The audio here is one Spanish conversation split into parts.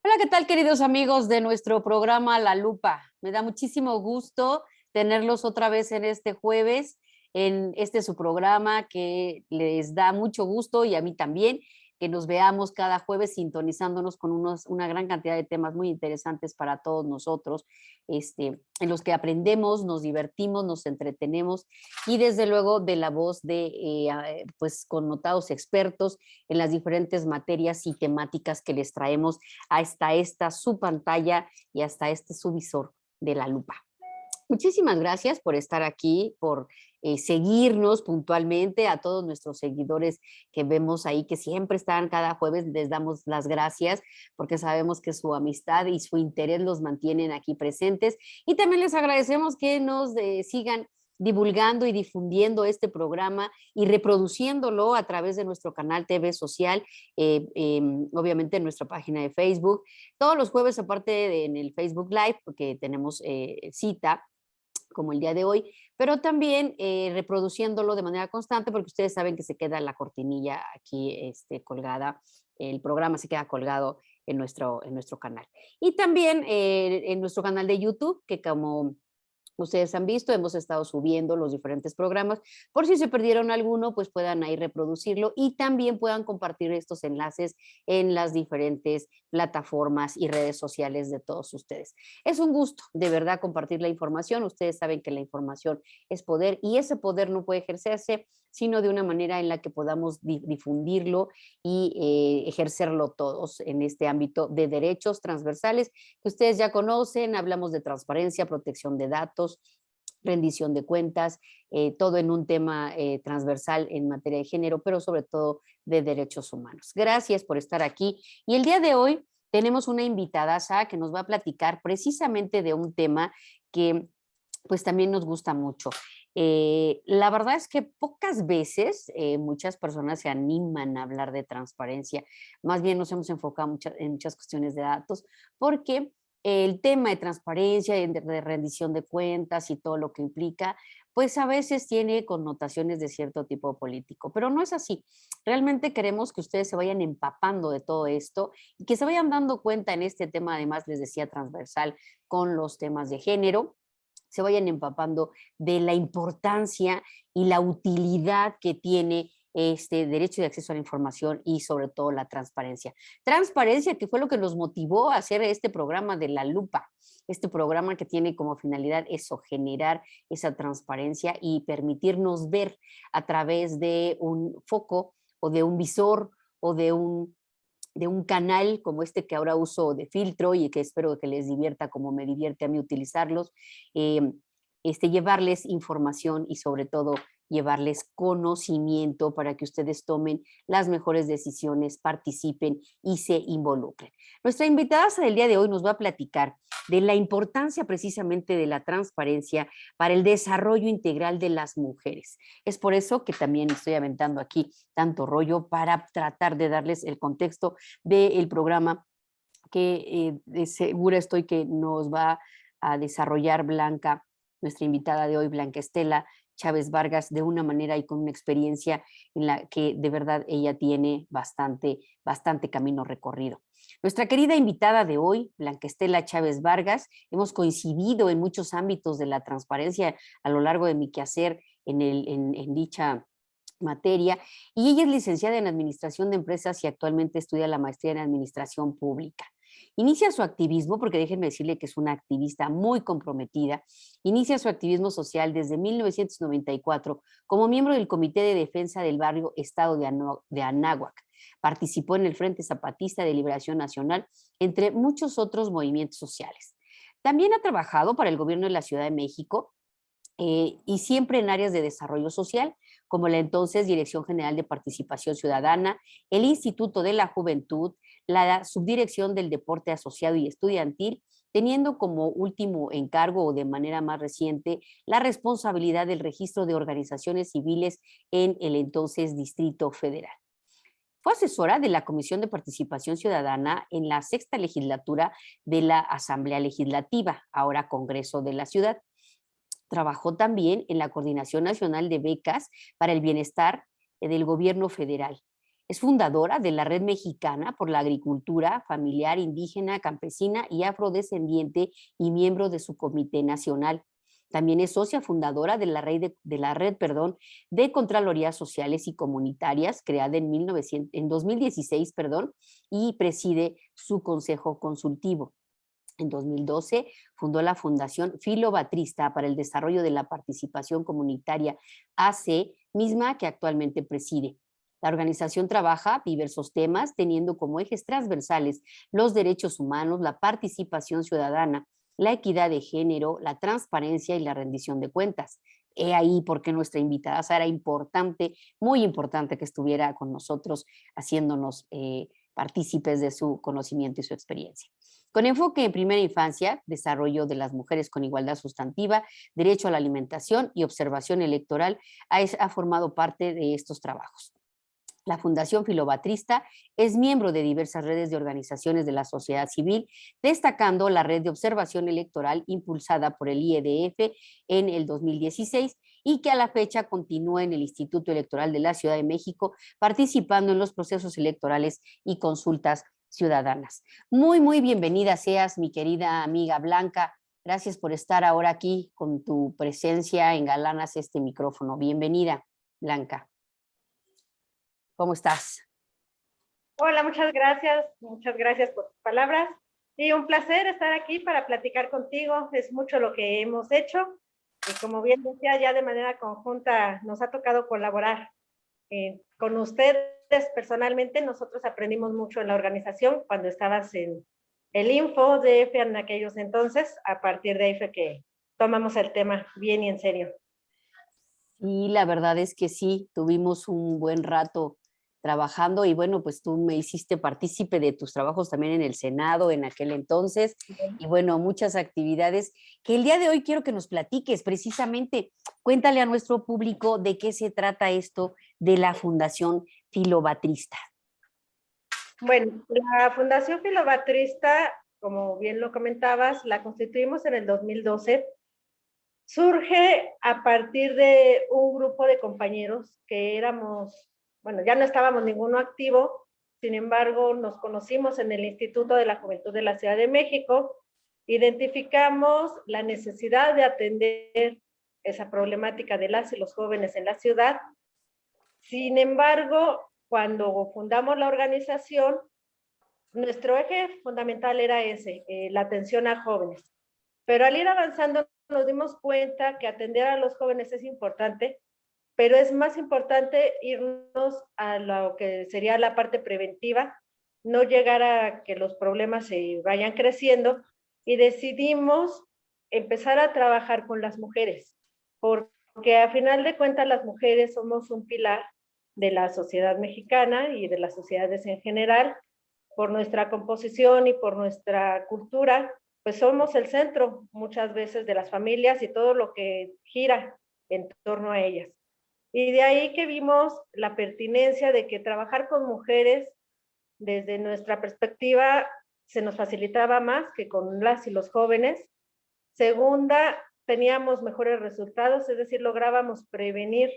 Hola, ¿qué tal, queridos amigos de nuestro programa La Lupa? Me da muchísimo gusto tenerlos otra vez en este jueves, en este su programa que les da mucho gusto y a mí también, que nos veamos cada jueves sintonizándonos con una gran cantidad de temas muy interesantes para todos nosotros, en los que aprendemos, nos divertimos, nos entretenemos y desde luego de la voz de pues connotados expertos en las diferentes materias y temáticas que les traemos hasta esta su pantalla y hasta este su visor de La Lupa. Muchísimas gracias por estar aquí, por seguirnos puntualmente, a todos nuestros seguidores que vemos ahí, que siempre están cada jueves, les damos las gracias porque sabemos que su amistad y su interés los mantienen aquí presentes. Y también les agradecemos que nos sigan divulgando y difundiendo este programa y reproduciéndolo a través de nuestro canal TV Social, obviamente en nuestra página de Facebook. Todos los jueves, aparte en el Facebook Live, porque tenemos cita como el día de hoy, pero también reproduciéndolo de manera constante, porque ustedes saben que se queda la cortinilla aquí colgada, el programa se queda colgado en nuestro canal. Y también en nuestro canal de YouTube, que como ustedes han visto, hemos estado subiendo los diferentes programas. Por si se perdieron alguno, pues puedan ahí reproducirlo y también puedan compartir estos enlaces en las diferentes plataformas y redes sociales de todos ustedes. Es un gusto, de verdad, compartir la información. Ustedes saben que la información es poder y ese poder no puede ejercerse sino de una manera en la que podamos difundirlo y ejercerlo todos en este ámbito de derechos transversales que ustedes ya conocen. Hablamos de transparencia, protección de datos, rendición de cuentas, todo en un tema transversal en materia de género, pero sobre todo de derechos humanos. Gracias por estar aquí. Y el día de hoy tenemos una invitada que nos va a platicar precisamente de un tema que pues también nos gusta mucho. La verdad es que pocas veces muchas personas se animan a hablar de transparencia. Más bien nos hemos enfocado en muchas cuestiones de datos, porque el tema de transparencia, de rendición de cuentas y todo lo que implica, pues a veces tiene connotaciones de cierto tipo político, pero no es así. Realmente queremos que ustedes se vayan empapando de todo esto y que se vayan dando cuenta en este tema, además les decía, transversal con los temas de género, se vayan empapando de la importancia y la utilidad que tiene este derecho de acceso a la información y sobre todo la transparencia. Transparencia que fue lo que nos motivó a hacer este programa de La Lupa, este programa que tiene como finalidad eso, generar esa transparencia y permitirnos ver a través de un foco o de un visor o de un canal como este que ahora uso de filtro y que espero que les divierta como me divierte a mí utilizarlos, eh, llevarles información y sobre todo llevarles conocimiento para que ustedes tomen las mejores decisiones, participen y se involucren. Nuestra invitada del día de hoy nos va a platicar de la importancia precisamente de la transparencia para el desarrollo integral de las mujeres. Es por eso que también estoy aventando aquí tanto rollo para tratar de darles el contexto del programa que segura estoy que nos va a desarrollar Blanca, nuestra invitada de hoy, Blanca Estela Chávez Vargas, de una manera y con una experiencia en la que de verdad ella tiene bastante camino recorrido. Nuestra querida invitada de hoy, Blanca Estela Chávez Vargas, hemos coincidido en muchos ámbitos de la transparencia a lo largo de mi quehacer en dicha materia, y ella es licenciada en Administración de Empresas y actualmente estudia la maestría en Administración Pública. Inicia su activismo, porque déjenme decirle que es una activista muy comprometida, inicia su activismo social desde 1994 como miembro del Comité de Defensa del Barrio Estado de Anáhuac. Participó en el Frente Zapatista de Liberación Nacional, entre muchos otros movimientos sociales. También ha trabajado para el gobierno de la Ciudad de México, y siempre en áreas de desarrollo social, como la entonces Dirección General de Participación Ciudadana, el Instituto de la Juventud, la Subdirección del Deporte Asociado y Estudiantil, teniendo como último encargo o de manera más reciente la responsabilidad del registro de organizaciones civiles en el entonces Distrito Federal. Fue asesora de la Comisión de Participación Ciudadana en la sexta legislatura de la Asamblea Legislativa, ahora Congreso de la Ciudad. Trabajó también en la Coordinación Nacional de Becas para el Bienestar del Gobierno Federal. Es fundadora de la Red Mexicana por la Agricultura Familiar Indígena, Campesina y Afrodescendiente y miembro de su Comité Nacional. También es socia fundadora de la red de Contralorías Sociales y Comunitarias, creada en 2016, y preside su consejo consultivo. En 2012 fundó la Fundación Filo Batrista para el Desarrollo de la Participación Comunitaria AC, misma que actualmente preside. La organización trabaja diversos temas, teniendo como ejes transversales los derechos humanos, la participación ciudadana, la equidad de género, la transparencia y la rendición de cuentas. He ahí porque nuestra invitada era importante, muy importante que estuviera con nosotros haciéndonos partícipes de su conocimiento y su experiencia. Con enfoque en primera infancia, desarrollo de las mujeres con igualdad sustantiva, derecho a la alimentación y observación electoral, ha formado parte de estos trabajos. La Fundación Filobatrista es miembro de diversas redes de organizaciones de la sociedad civil, destacando la red de observación electoral impulsada por el IEDF en el 2016 y que a la fecha continúa en el Instituto Electoral de la Ciudad de México, participando en los procesos electorales y consultas ciudadanas. Muy bienvenida seas, mi querida amiga Blanca. Gracias por estar ahora aquí con tu presencia, engalanas este micrófono. Bienvenida, Blanca. ¿Cómo estás? Hola, muchas gracias por tus palabras y un placer estar aquí para platicar contigo. Es mucho lo que hemos hecho y como bien decía, ya de manera conjunta nos ha tocado colaborar con ustedes personalmente. Nosotros aprendimos mucho en la organización cuando estabas en el InfoDF en aquellos entonces. A partir de ahí fue que tomamos el tema bien y en serio. Y la verdad es que sí, tuvimos un buen rato trabajando y bueno, pues tú me hiciste partícipe de tus trabajos también en el Senado en aquel entonces y bueno, muchas actividades que el día de hoy quiero que nos platiques precisamente. Cuéntale a nuestro público de qué se trata esto de la Fundación Filobatrista. Bueno, la Fundación Filobatrista, como bien lo comentabas, la constituimos en el 2012. Surge a partir de un grupo de compañeros que éramos, bueno, ya no estábamos ninguno activo, sin embargo, nos conocimos en el Instituto de la Juventud de la Ciudad de México, identificamos la necesidad de atender esa problemática de las y los jóvenes en la ciudad. Sin embargo, cuando fundamos la organización, nuestro eje fundamental era ese, la atención a jóvenes. Pero al ir avanzando nos dimos cuenta que atender a los jóvenes es importante, pero es más importante irnos a lo que sería la parte preventiva, no llegar a que los problemas se vayan creciendo, y decidimos empezar a trabajar con las mujeres, porque a final de cuentas las mujeres somos un pilar de la sociedad mexicana y de las sociedades en general. Por nuestra composición y por nuestra cultura, pues somos el centro muchas veces de las familias y todo lo que gira en torno a ellas. Y de ahí que vimos la pertinencia de que trabajar con mujeres desde nuestra perspectiva se nos facilitaba más que con las y los jóvenes. Segunda, teníamos mejores resultados, es decir, lográbamos prevenir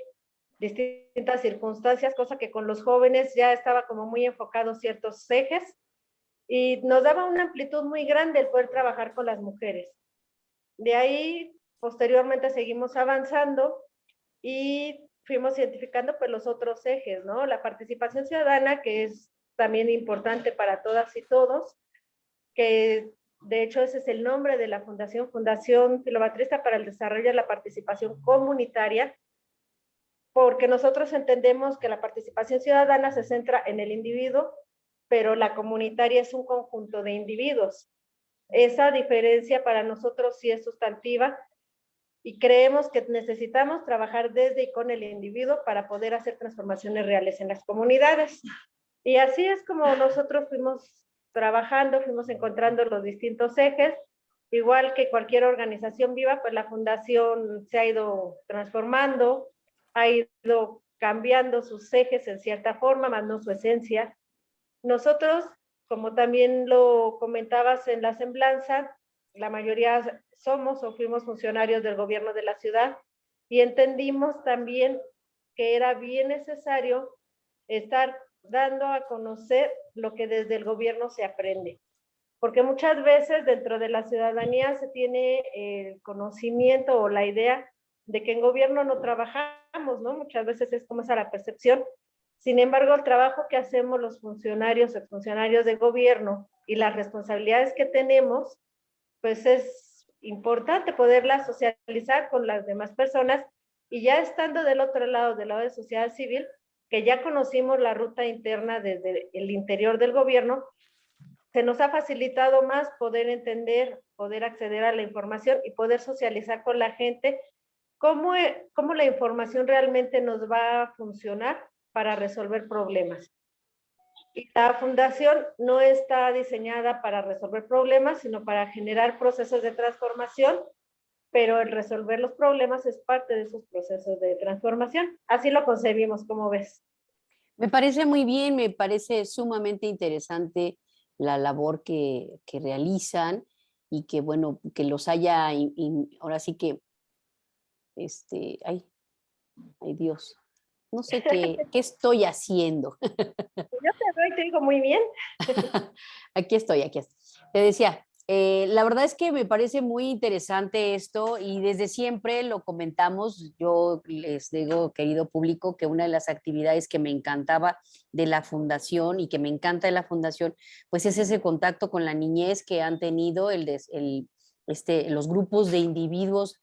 distintas circunstancias, cosa que con los jóvenes ya estaba como muy enfocado ciertos ejes, y nos daba una amplitud muy grande el poder trabajar con las mujeres. De ahí, posteriormente seguimos avanzando y fuimos identificando pues los otros ejes, ¿no? La participación ciudadana, que es también importante para todas y todos, que de hecho ese es el nombre de la fundación, Fundación Filobatrista para el Desarrollo de la Participación Comunitaria, porque nosotros entendemos que la participación ciudadana se centra en el individuo, pero la comunitaria es un conjunto de individuos. Esa diferencia para nosotros sí es sustantiva y creemos que necesitamos trabajar desde y con el individuo para poder hacer transformaciones reales en las comunidades. Y así es como nosotros fuimos trabajando, fuimos encontrando los distintos ejes. Igual que cualquier organización viva, pues la fundación se ha ido transformando, ha ido cambiando sus ejes en cierta forma, más no su esencia. Nosotros, como también lo comentabas en la semblanza, la mayoría somos o fuimos funcionarios del gobierno de la ciudad y entendimos también que era bien necesario estar dando a conocer lo que desde el gobierno se aprende. Porque muchas veces dentro de la ciudadanía se tiene el conocimiento o la idea de que en gobierno no trabajamos, ¿no? Muchas veces es como esa la percepción. Sin embargo, el trabajo que hacemos los funcionarios, exfuncionarios de gobierno y las responsabilidades que tenemos, pues es importante poderlas socializar con las demás personas y ya estando del otro lado, del lado de sociedad civil, que ya conocimos la ruta interna desde el interior del gobierno, se nos ha facilitado más poder entender, poder acceder a la información y poder socializar con la gente cómo la información realmente nos va a funcionar para resolver problemas. Y la fundación no está diseñada para resolver problemas, sino para generar procesos de transformación, pero el resolver los problemas es parte de esos procesos de transformación. Así lo concebimos, ¿cómo ves? Me parece muy bien, me parece sumamente interesante la labor que realizan y que, bueno, que los haya, ahora sí que, ay, ay Dios, no sé qué estoy haciendo. Yo te doy, te digo muy bien. Aquí estoy, aquí estoy. Te decía, la verdad es que me parece muy interesante esto y desde siempre lo comentamos. Yo les digo, querido público, que una de las actividades que me encantaba de la fundación y que me encanta de la fundación, pues es ese contacto con la niñez que han tenido los grupos de individuos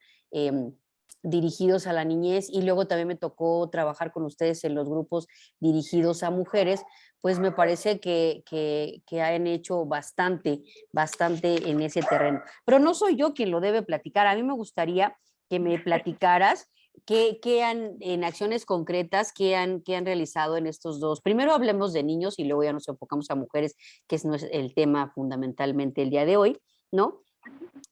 dirigidos a la niñez, y luego también me tocó trabajar con ustedes en los grupos dirigidos a mujeres. Pues me parece que han hecho bastante, bastante en ese terreno. Pero no soy yo quien lo debe platicar. A mí me gustaría que me platicaras qué han, en acciones concretas, qué han realizado en estos dos. Primero hablemos de niños y luego ya nos enfocamos a mujeres, que no es el tema fundamentalmente el día de hoy, ¿no?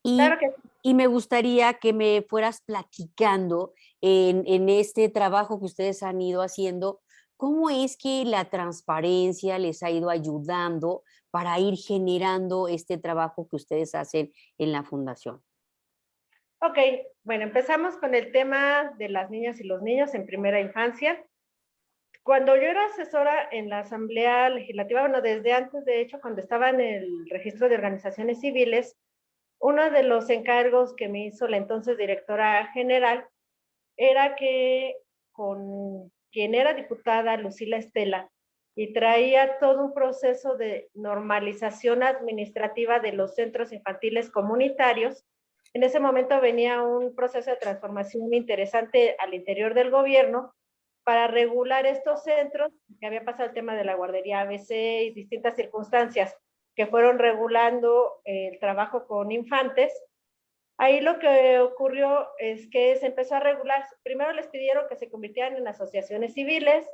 Claro Y, que y me gustaría que me fueras platicando en este trabajo que ustedes han ido haciendo. ¿Cómo es que la transparencia les ha ido ayudando para ir generando este trabajo que ustedes hacen en la fundación? Ok, bueno, empezamos con el tema de las niñas y los niños en primera infancia. Cuando yo era asesora en la Asamblea Legislativa, bueno, desde antes, de hecho, cuando estaba en el registro de organizaciones civiles, uno de los encargos que me hizo la entonces directora general era que con quien era diputada, Lucila Estela, y traía todo un proceso de normalización administrativa de los centros infantiles comunitarios. En ese momento venía un proceso de transformación interesante al interior del gobierno para regular estos centros, que había pasado el tema de la guardería ABC y distintas circunstancias que fueron regulando el trabajo con infantes. Ahí lo que ocurrió es que se empezó a regular, primero les pidieron que se convirtieran en asociaciones civiles,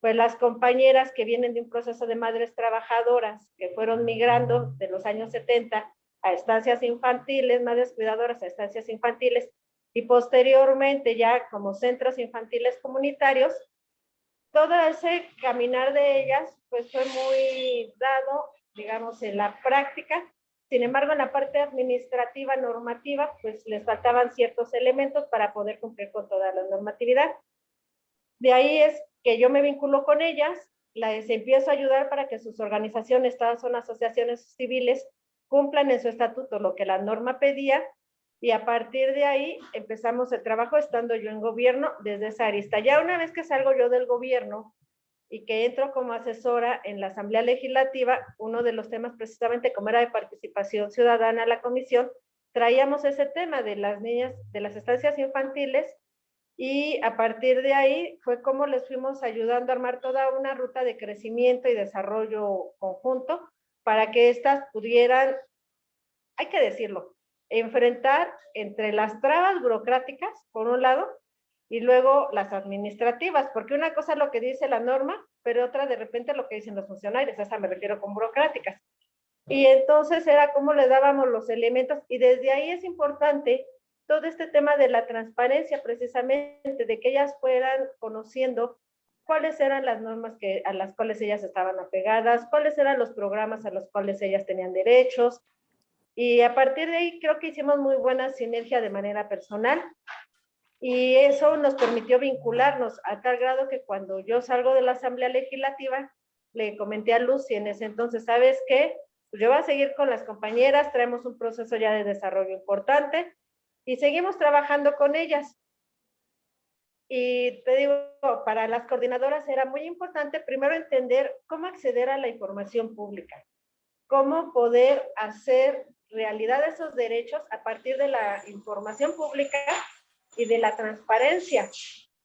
pues las compañeras que vienen de un proceso de madres trabajadoras que fueron migrando de los años 70 a estancias infantiles, madres cuidadoras a estancias infantiles, y posteriormente ya como centros infantiles comunitarios, todo ese caminar de ellas pues fue muy dado, digamos, en la práctica. Sin embargo, en la parte administrativa, normativa, pues les faltaban ciertos elementos para poder cumplir con toda la normatividad. De ahí es que yo me vinculo con ellas, les empiezo a ayudar para que sus organizaciones, todas son asociaciones civiles, cumplan en su estatuto lo que la norma pedía, y a partir de ahí empezamos el trabajo estando yo en gobierno desde esa arista. Ya una vez que salgo yo del gobierno y que entro como asesora en la Asamblea Legislativa, uno de los temas precisamente como era de participación ciudadana a la comisión, traíamos ese tema de las niñas, de las estancias infantiles, y a partir de ahí fue como les fuimos ayudando a armar toda una ruta de crecimiento y desarrollo conjunto para que éstas pudieran, hay que decirlo, enfrentar entre las trabas burocráticas, por un lado, y luego las administrativas, porque una cosa es lo que dice la norma, pero otra de repente lo que dicen los funcionarios, a esa me refiero con burocráticas. Y entonces era como le dábamos los elementos, y desde ahí es importante todo este tema de la transparencia, precisamente, de que ellas fueran conociendo cuáles eran las normas a las cuales ellas estaban apegadas, cuáles eran los programas a los cuales ellas tenían derechos, y a partir de ahí creo que hicimos muy buena sinergia de manera personal, y eso nos permitió vincularnos a tal grado que cuando yo salgo de la Asamblea Legislativa, le comenté a Lucy en ese entonces, ¿sabes qué? Pues yo voy a seguir con las compañeras, traemos un proceso ya de desarrollo importante y seguimos trabajando con ellas. Y te digo, para las coordinadoras era muy importante primero entender cómo acceder a la información pública, cómo poder hacer realidad esos derechos a partir de la información pública y de la transparencia.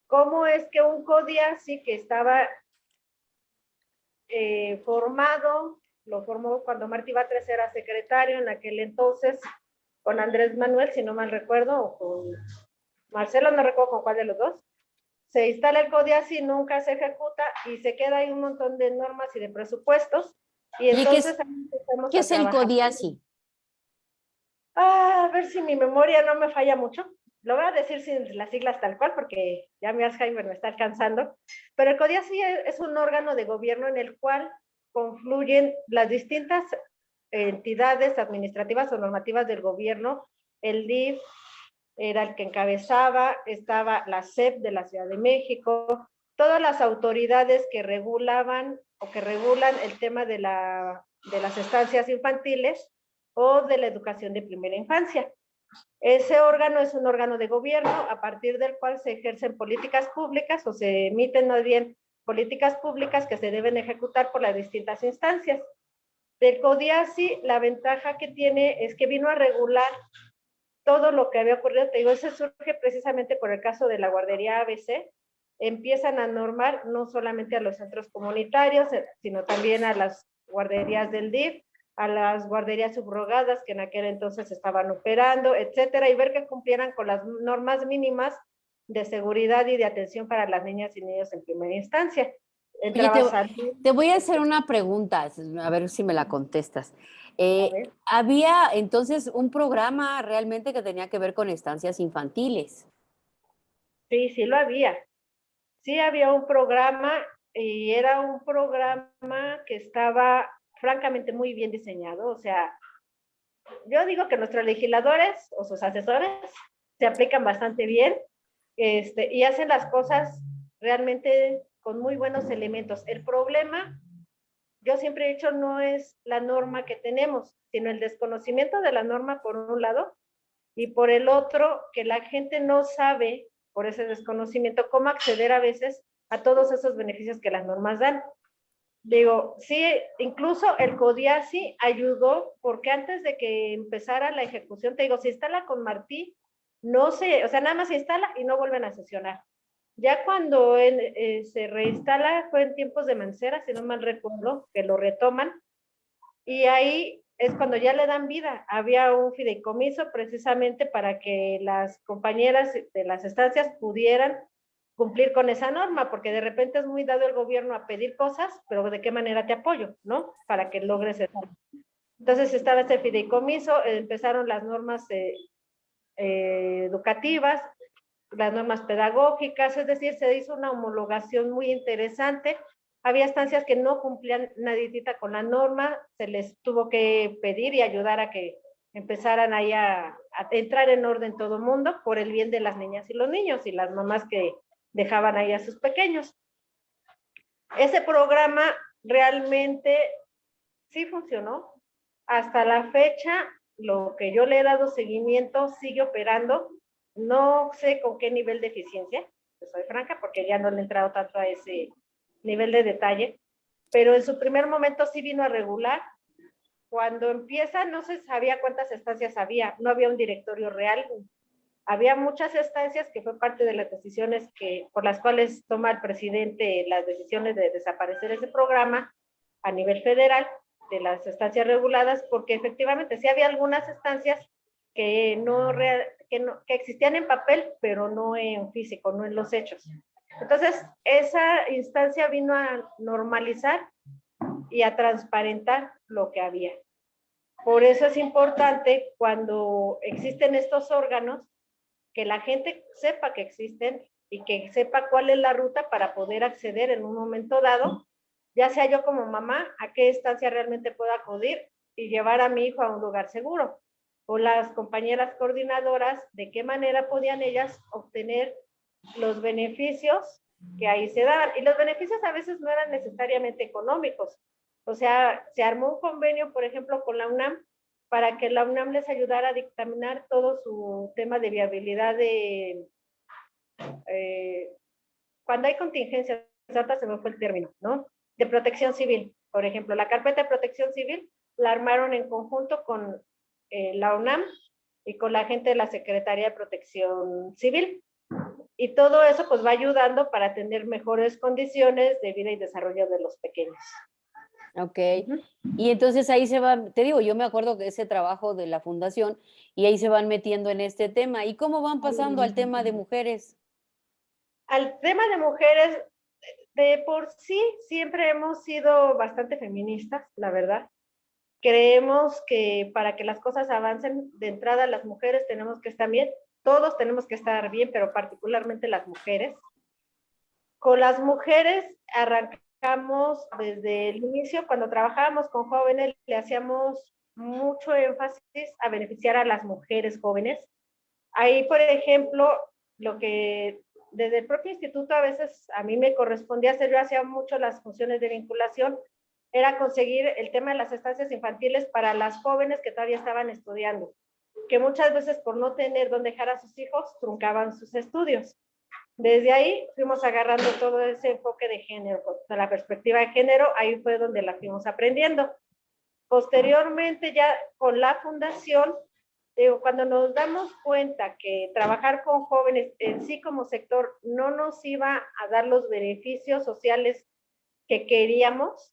¿Cómo es que un CODIASI que estaba formado, lo formó cuando Martí Batres era secretario en aquel entonces, con Andrés Manuel, si no mal recuerdo, o con Marcelo, no recuerdo con cuál de los dos, se instala el CODIASI, nunca se ejecuta y se queda ahí un montón de normas y de presupuestos, y entonces ¿qué es el CODIASI? A ver si mi memoria no me falla mucho. Lo voy a decir sin las siglas tal cual, porque ya mi Alzheimer me está alcanzando. Pero el CODIASI es un órgano de gobierno en el cual confluyen las distintas entidades administrativas o normativas del gobierno. El DIF era el que encabezaba, estaba la SEP de la Ciudad de México, todas las autoridades que regulaban o que regulan el tema de las estancias infantiles o de la educación de primera infancia. Ese órgano es un órgano de gobierno a partir del cual se ejercen políticas públicas o se emiten más bien políticas públicas que se deben ejecutar por las distintas instancias. Del CODIASI, la ventaja que tiene es que vino a regular todo lo que había ocurrido. Te digo, ese surge precisamente por el caso de la guardería ABC. Empiezan a normar no solamente a los centros comunitarios, sino también a las guarderías del DIF, a las guarderías subrogadas que en aquel entonces estaban operando, etcétera, y ver que cumplieran con las normas mínimas de seguridad y de atención para las niñas y niños en primera instancia. Oye, te voy a hacer una pregunta, a ver si me la contestas. Había entonces un programa realmente que tenía que ver con estancias infantiles. Sí, sí lo había. Sí había un programa y era un programa que estaba francamente muy bien diseñado. O sea, yo digo que nuestros legisladores o sus asesores se aplican bastante bien y hacen las cosas realmente con muy buenos elementos. El problema, yo siempre he dicho, no es la norma que tenemos, sino el desconocimiento de la norma por un lado y por el otro, que la gente no sabe, por ese desconocimiento, cómo acceder a veces a todos esos beneficios que las normas dan. Digo, sí, incluso el CODIASI ayudó, porque antes de que empezara la ejecución, te digo, se instala con Martí, no sé, o sea, nada más se instala y no vuelven a sesionar. Ya cuando se reinstala, fue en tiempos de Mancera, si no mal recuerdo, que lo retoman, y ahí es cuando ya le dan vida. Había un fideicomiso precisamente para que las compañeras de las estancias pudieran cumplir con esa norma, porque de repente es muy dado el gobierno a pedir cosas, pero ¿de qué manera te apoyo, no? Para que logres eso. Entonces estaba ese fideicomiso, empezaron las normas educativas, las normas pedagógicas, es decir, se hizo una homologación muy interesante. Había estancias que no cumplían naditita con la norma, se les tuvo que pedir y ayudar a que empezaran ahí a entrar en orden todo el mundo por el bien de las niñas y los niños y las mamás que dejaban ahí a sus pequeños. Ese programa realmente sí funcionó. Hasta la fecha, lo que yo le he dado seguimiento sigue operando. No sé con qué nivel de eficiencia, soy franca, porque ya no le he entrado tanto a ese nivel de detalle, pero en su primer momento sí vino a regular. Cuando empieza, no se sabía cuántas estancias había, no había un directorio real. Había muchas estancias que fue parte de las decisiones por las cuales toma el presidente las decisiones de desaparecer ese programa a nivel federal, de las estancias reguladas, porque efectivamente sí había algunas estancias que existían en papel, pero no en físico, no en los hechos. Entonces, esa instancia vino a normalizar y a transparentar lo que había. Por eso es importante cuando existen estos órganos, que la gente sepa que existen y que sepa cuál es la ruta para poder acceder en un momento dado, ya sea yo como mamá, a qué estancia realmente puedo acudir y llevar a mi hijo a un lugar seguro. O las compañeras coordinadoras, de qué manera podían ellas obtener los beneficios que ahí se daban. Y los beneficios a veces no eran necesariamente económicos. O sea, se armó un convenio, por ejemplo, con la UNAM, para que la UNAM les ayudara a dictaminar todo su tema de viabilidad de, cuando hay contingencias, ahorita se me fue el término, ¿no? De protección civil. Por ejemplo, la carpeta de protección civil la armaron en conjunto con la UNAM y con la gente de la Secretaría de Protección Civil. Y todo eso pues va ayudando para tener mejores condiciones de vida y desarrollo de los pequeños. Ok. Y entonces ahí se van, te digo, yo me acuerdo que ese trabajo de la fundación y ahí se van metiendo en este tema. ¿Y cómo van pasando al tema de mujeres? Al tema de mujeres, de por sí siempre hemos sido bastante feministas, la verdad. Creemos que para que las cosas avancen, de entrada las mujeres tenemos que estar bien, todos tenemos que estar bien, pero particularmente las mujeres. Con las mujeres arrancamos desde el inicio, cuando trabajábamos con jóvenes, le hacíamos mucho énfasis a beneficiar a las mujeres jóvenes. Ahí, por ejemplo, lo que desde el propio instituto a veces a mí me correspondía hacer, yo hacía mucho las funciones de vinculación, era conseguir el tema de las estancias infantiles para las jóvenes que todavía estaban estudiando, que muchas veces por no tener dónde dejar a sus hijos, truncaban sus estudios. Desde ahí fuimos agarrando todo ese enfoque de género, de la perspectiva de género, ahí fue donde la fuimos aprendiendo. Posteriormente ya con la fundación, cuando nos damos cuenta que trabajar con jóvenes en sí como sector no nos iba a dar los beneficios sociales que queríamos,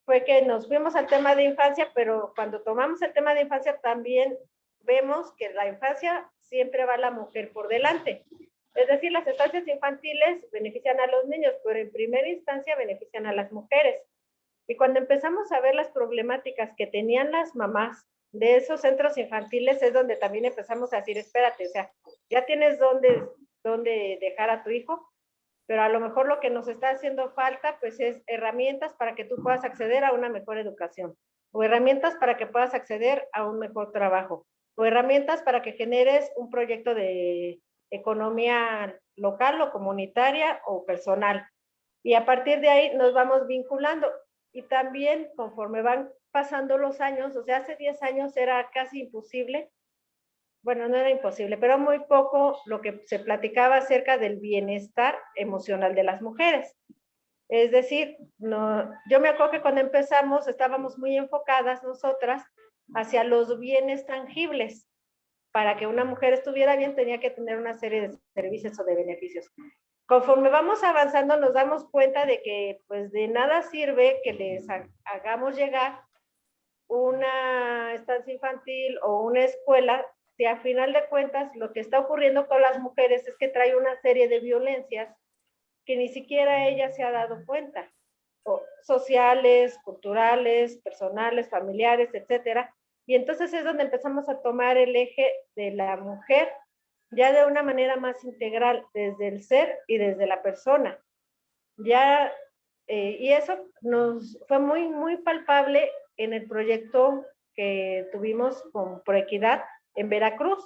fue que nos fuimos al tema de infancia, pero cuando tomamos el tema de infancia también vemos que la infancia siempre va la mujer por delante. Es decir, las estancias infantiles benefician a los niños, pero en primera instancia benefician a las mujeres. Y cuando empezamos a ver las problemáticas que tenían las mamás de esos centros infantiles, es donde también empezamos a decir, espérate, o sea, ya tienes dónde dejar a tu hijo, pero a lo mejor lo que nos está haciendo falta, pues es herramientas para que tú puedas acceder a una mejor educación, o herramientas para que puedas acceder a un mejor trabajo, o herramientas para que generes un proyecto de economía local o comunitaria o personal. Y a partir de ahí nos vamos vinculando. Y también conforme van pasando los años, o sea, hace 10 años era casi imposible, bueno, no era imposible, pero muy poco lo que se platicaba acerca del bienestar emocional de las mujeres. Es decir, no, yo me acuerdo que cuando empezamos estábamos muy enfocadas nosotras hacia los bienes tangibles. Para que una mujer estuviera bien tenía que tener una serie de servicios o de beneficios. Conforme vamos avanzando nos damos cuenta de que pues de nada sirve que les hagamos llegar una estancia infantil o una escuela si a final de cuentas lo que está ocurriendo con las mujeres es que trae una serie de violencias que ni siquiera ella se ha dado cuenta, sociales, culturales, personales, familiares, etcétera. Y entonces es donde empezamos a tomar el eje de la mujer ya de una manera más integral, desde el ser y desde la persona. Ya, y eso nos fue muy, muy palpable en el proyecto que tuvimos con Proequidad en Veracruz.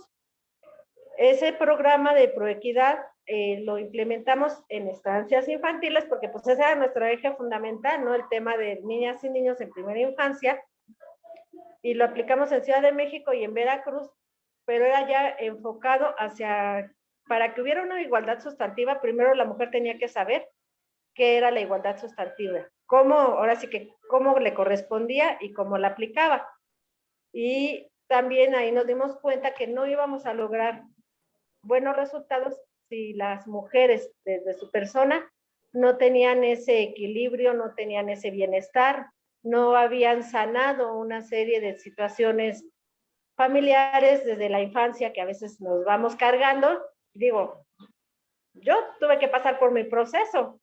Ese programa de Proequidad lo implementamos en estancias infantiles porque pues ese era nuestro eje fundamental, ¿no? El tema de niñas y niños en primera infancia, y lo aplicamos en Ciudad de México y en Veracruz, pero era ya enfocado hacia, para que hubiera una igualdad sustantiva, primero la mujer tenía que saber qué era la igualdad sustantiva, cómo, ahora sí que cómo le correspondía y cómo la aplicaba. Y también ahí nos dimos cuenta que no íbamos a lograr buenos resultados si las mujeres desde su persona no tenían ese equilibrio, no tenían ese bienestar, no habían sanado una serie de situaciones familiares desde la infancia que a veces nos vamos cargando. Digo, yo tuve que pasar por mi proceso.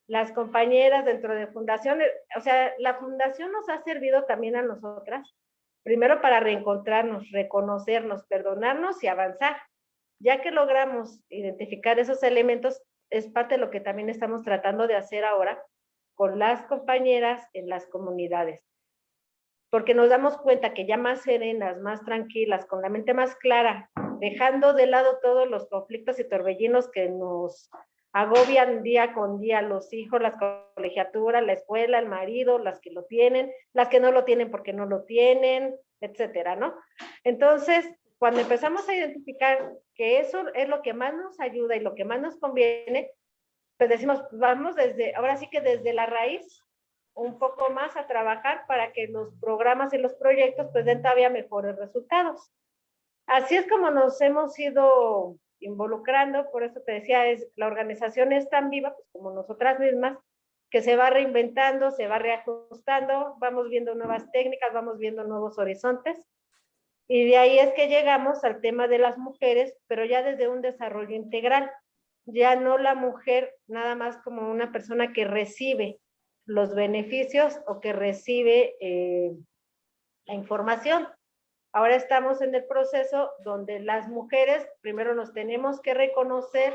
Las compañeras dentro de fundaciones, o sea, la fundación nos ha servido también a nosotras, primero para reencontrarnos, reconocernos, perdonarnos y avanzar. Ya que logramos identificar esos elementos, es parte de lo que también estamos tratando de hacer ahora con las compañeras en las comunidades. Porque nos damos cuenta que ya más serenas, más tranquilas, con la mente más clara, dejando de lado todos los conflictos y torbellinos que nos agobian día con día los hijos, las colegiaturas, la escuela, el marido, las que lo tienen, las que no lo tienen porque no lo tienen, etcétera, ¿no? Entonces, cuando empezamos a identificar que eso es lo que más nos ayuda y lo que más nos conviene, pues decimos, vamos desde, ahora sí que desde la raíz, un poco más a trabajar para que los programas y los proyectos pues den todavía mejores resultados. Así es como nos hemos ido involucrando, por eso te decía, la organización es tan viva pues, como nosotras mismas, que se va reinventando, se va reajustando, vamos viendo nuevas técnicas, vamos viendo nuevos horizontes, y de ahí es que llegamos al tema de las mujeres, pero ya desde un desarrollo integral, ya no la mujer nada más como una persona que recibe los beneficios o que recibe la información. Ahora estamos en el proceso donde las mujeres primero nos tenemos que reconocer,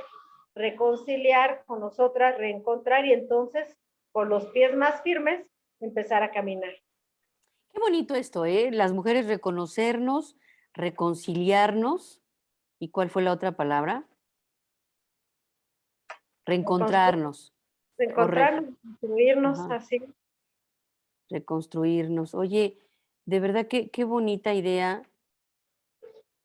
reconciliar con nosotras, reencontrar y entonces con los pies más firmes empezar a caminar. Qué bonito esto, ¿eh? Las mujeres reconocernos, reconciliarnos. ¿Y cuál fue la otra palabra? Reencontrarnos. O Reencontrarnos, construirnos ajá, así. reconstruirnos. Oye, de verdad que qué bonita idea,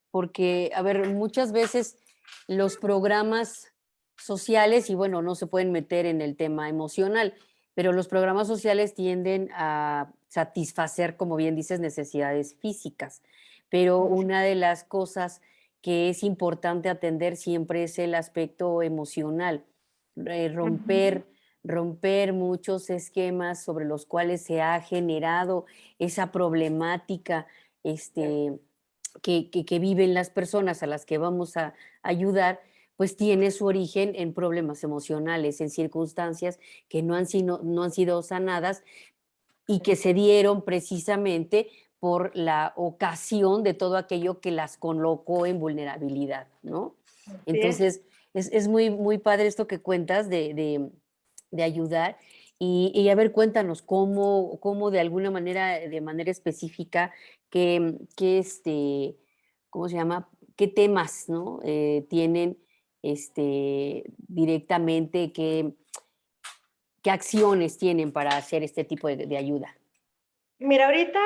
porque, a ver, muchas veces los programas sociales, y bueno, no se pueden meter en el tema emocional, pero los programas sociales tienden a satisfacer, como bien dices, necesidades físicas. Pero una de las cosas que es importante atender siempre es el aspecto emocional, romper, romper muchos esquemas sobre los cuales se ha generado esa problemática, que viven las personas a las que vamos a ayudar, pues tiene su origen en problemas emocionales, en circunstancias que no han sido sanadas y que se dieron precisamente por la ocasión de todo aquello que las colocó en vulnerabilidad, ¿no? Así es. Entonces, es muy, muy padre esto que cuentas de ayudar. Y a ver, cuéntanos cómo de alguna manera, de manera específica, ¿cómo se llama? ¿Qué temas, no? Tienen directamente, qué acciones tienen para hacer este tipo de ayuda. Mira, ahorita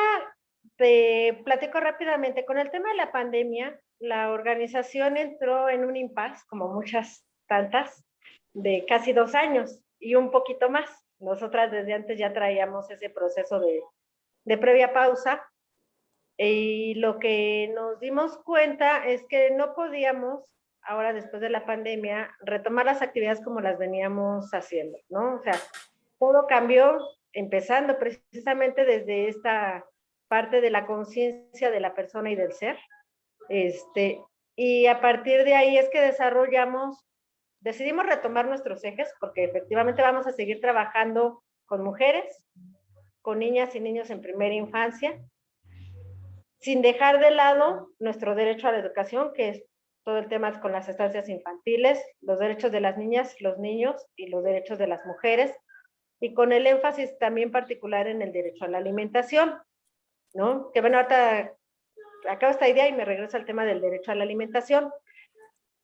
te platico rápidamente. Con el tema de la pandemia, la organización entró en un impasse, como muchas tantas, de casi 2 años y un poquito más. Nosotras desde antes ya traíamos ese proceso de previa pausa y lo que nos dimos cuenta es que no podíamos, ahora después de la pandemia, retomar las actividades como las veníamos haciendo, ¿no? O sea, todo cambió empezando precisamente desde esta parte de la conciencia de la persona y del ser. Y a partir de ahí es que decidimos retomar nuestros ejes, porque efectivamente vamos a seguir trabajando con mujeres, con niñas y niños en primera infancia, sin dejar de lado nuestro derecho a la educación, que es todo el tema con las estancias infantiles, los derechos de las niñas, los niños y los derechos de las mujeres, y con el énfasis también particular en el derecho a la alimentación, ¿no? Que bueno, ahorita acabo esta idea y me regreso al tema del derecho a la alimentación.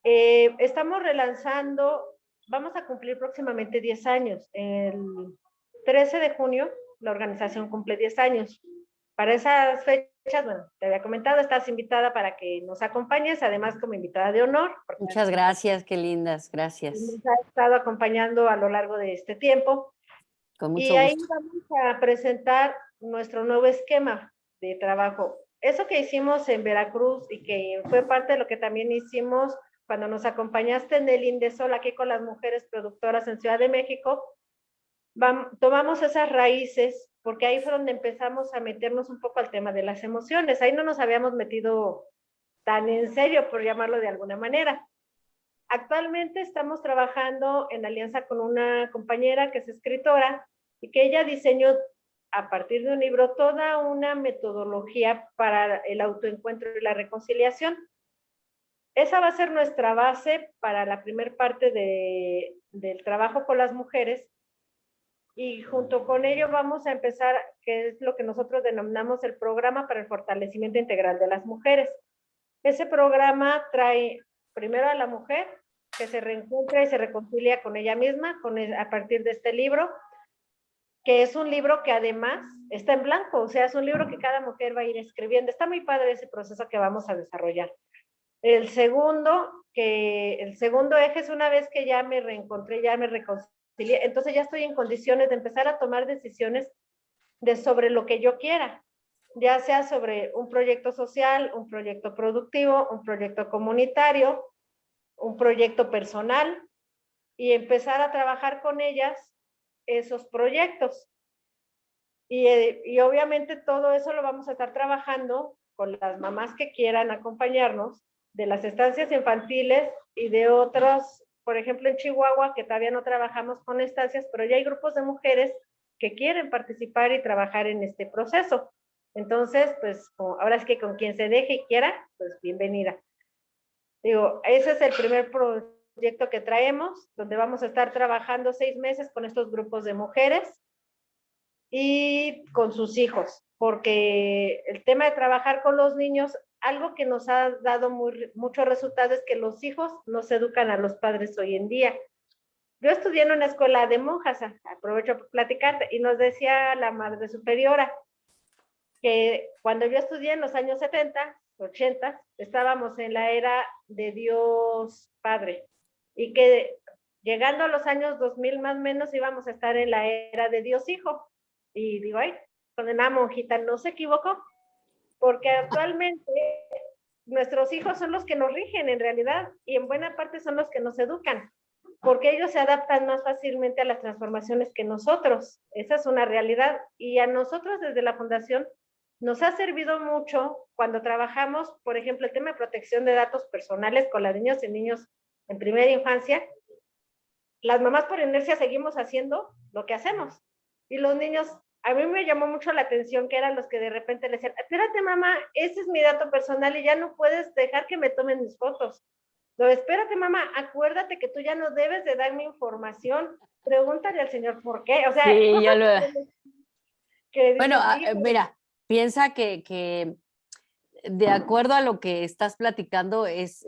Estamos relanzando, vamos a cumplir próximamente 10 años. El 13 de junio la organización cumple 10 años. Para esas fechas, bueno, te había comentado, estás invitada para que nos acompañes, además como invitada de honor, porque Muchas gracias, qué lindas, gracias. nos ha estado acompañando a lo largo de este tiempo. Con Y mucho ahí gusto. vamos a presentar nuestro nuevo esquema de trabajo. Eso que hicimos en Veracruz y que fue parte de lo que también hicimos cuando nos acompañaste en el Indesol aquí con las mujeres productoras en Ciudad de México, tomamos esas raíces porque ahí fue donde empezamos a meternos un poco al tema de las emociones. Ahí no nos habíamos metido tan en serio, por llamarlo de alguna manera. Actualmente estamos trabajando en alianza con una compañera que es escritora y que ella diseñó a partir de un libro toda una metodología para el autoencuentro y la reconciliación. Esa va a ser nuestra base para la primera parte del trabajo con las mujeres y junto con ello vamos a empezar, que es lo que nosotros denominamos el programa para el fortalecimiento integral de las mujeres. Ese programa trae primero a la mujer que se reencuentra y se reconcilia con ella misma a partir de este libro, que es un libro que además está en blanco, o sea, es un libro que cada mujer va a ir escribiendo. Está muy padre ese proceso que vamos a desarrollar. El segundo eje es una vez que ya me reencontré, ya me reconcilié, entonces ya estoy en condiciones de empezar a tomar decisiones sobre lo que yo quiera, ya sea sobre un proyecto social, un proyecto productivo, un proyecto comunitario, un proyecto personal, y empezar a trabajar con ellas esos proyectos. Y obviamente todo eso lo vamos a estar trabajando con las mamás que quieran acompañarnos de las estancias infantiles y de otros, por ejemplo en Chihuahua, que todavía no trabajamos con estancias, pero ya hay grupos de mujeres que quieren participar y trabajar en este proceso. Entonces, pues ahora es que con quien se deje y quiera, pues bienvenida. Digo, ese es el primer proyecto que traemos, donde vamos a estar trabajando 6 meses con estos grupos de mujeres y con sus hijos, porque el tema de trabajar con los niños, algo que nos ha dado mucho resultado es que los hijos no se educan a los padres hoy en día. Yo estudié en una escuela de monjas, aprovecho para platicarte, y nos decía la madre superiora que cuando yo estudié en los años 70, 80, estábamos en la era de Dios Padre, y que llegando a los años 2000 más o menos íbamos a estar en la era de Dios Hijo. Y digo, ay, con una monjita no se equivocó, porque actualmente nuestros hijos son los que nos rigen en realidad, y en buena parte son los que nos educan, porque ellos se adaptan más fácilmente a las transformaciones que nosotros. Esa es una realidad, y a nosotros desde la fundación nos ha servido mucho cuando trabajamos, por ejemplo, el tema de protección de datos personales con las niñas y niños en primera infancia. Las mamás por inercia seguimos haciendo lo que hacemos, y los niños, a mí me llamó mucho la atención que eran los que de repente le decían, espérate mamá, ese es mi dato personal y ya no puedes dejar que me tomen mis fotos. No, espérate mamá, acuérdate que tú ya no debes de darme información, pregúntale al señor por qué, o sea, Sí, ya lo... que Bueno, dices, mira, piensa que de acuerdo a lo que estás platicando es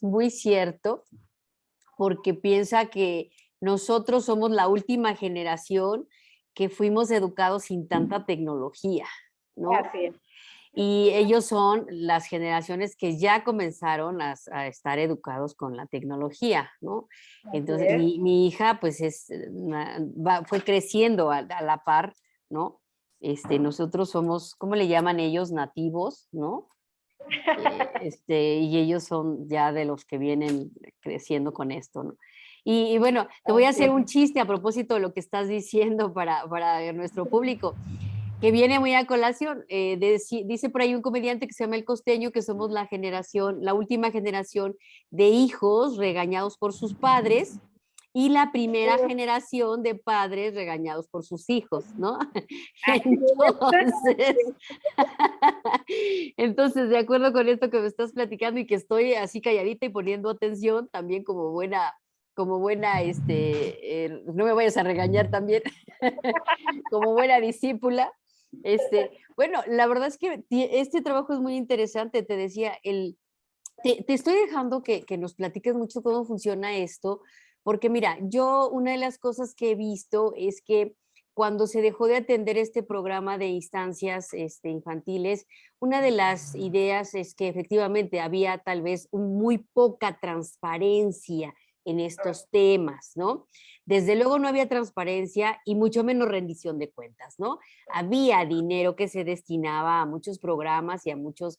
muy cierto, porque piensa que nosotros somos la última generación que fuimos educados sin tanta tecnología, ¿no? así es. Y ellos son las generaciones que ya comenzaron a estar educados con la tecnología, ¿no? Entonces, mi hija, pues, fue creciendo a la par, ¿no? Nosotros somos, ¿cómo le llaman ellos? Nativos, ¿no? Y ellos son ya de los que vienen creciendo con esto, ¿no? Y bueno, te voy a hacer un chiste a propósito de lo que estás diciendo para nuestro público, que viene muy a colación. Dice por ahí un comediante que se llama El Costeño que somos la última generación de hijos regañados por sus padres y la primera generación de padres regañados por sus hijos, ¿no? Entonces, de acuerdo con esto que me estás platicando y que estoy así calladita y poniendo atención, también como buena, no me vayas a regañar también, como buena discípula. Bueno, la verdad es que este trabajo es muy interesante, te decía, te estoy dejando que nos platiques mucho cómo funciona esto, porque mira, yo una de las cosas que he visto es que cuando se dejó de atender este programa de instancias infantiles, una de las ideas es que efectivamente había tal vez muy poca transparencia en estos temas, ¿no? Desde luego no había transparencia y mucho menos rendición de cuentas, ¿no? Había dinero que se destinaba a muchos programas y a muchos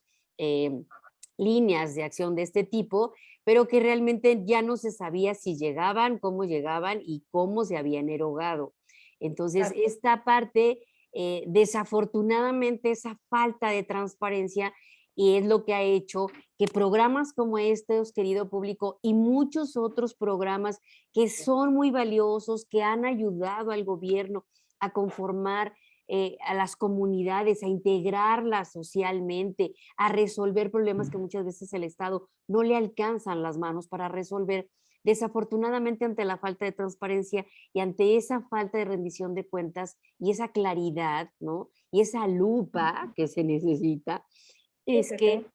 líneas de acción de este tipo, pero que realmente ya no se sabía si llegaban, cómo llegaban y cómo se habían erogado. Entonces, esta parte, desafortunadamente, esa falta de transparencia y es lo que ha hecho que programas como estos, querido público, y muchos otros programas que son muy valiosos, que han ayudado al gobierno a conformar a las comunidades, a integrarlas socialmente, a resolver problemas que muchas veces el Estado no le alcanzan las manos para resolver. Desafortunadamente, ante la falta de transparencia y ante esa falta de rendición de cuentas y esa claridad, ¿no? Y esa lupa que se necesita, es que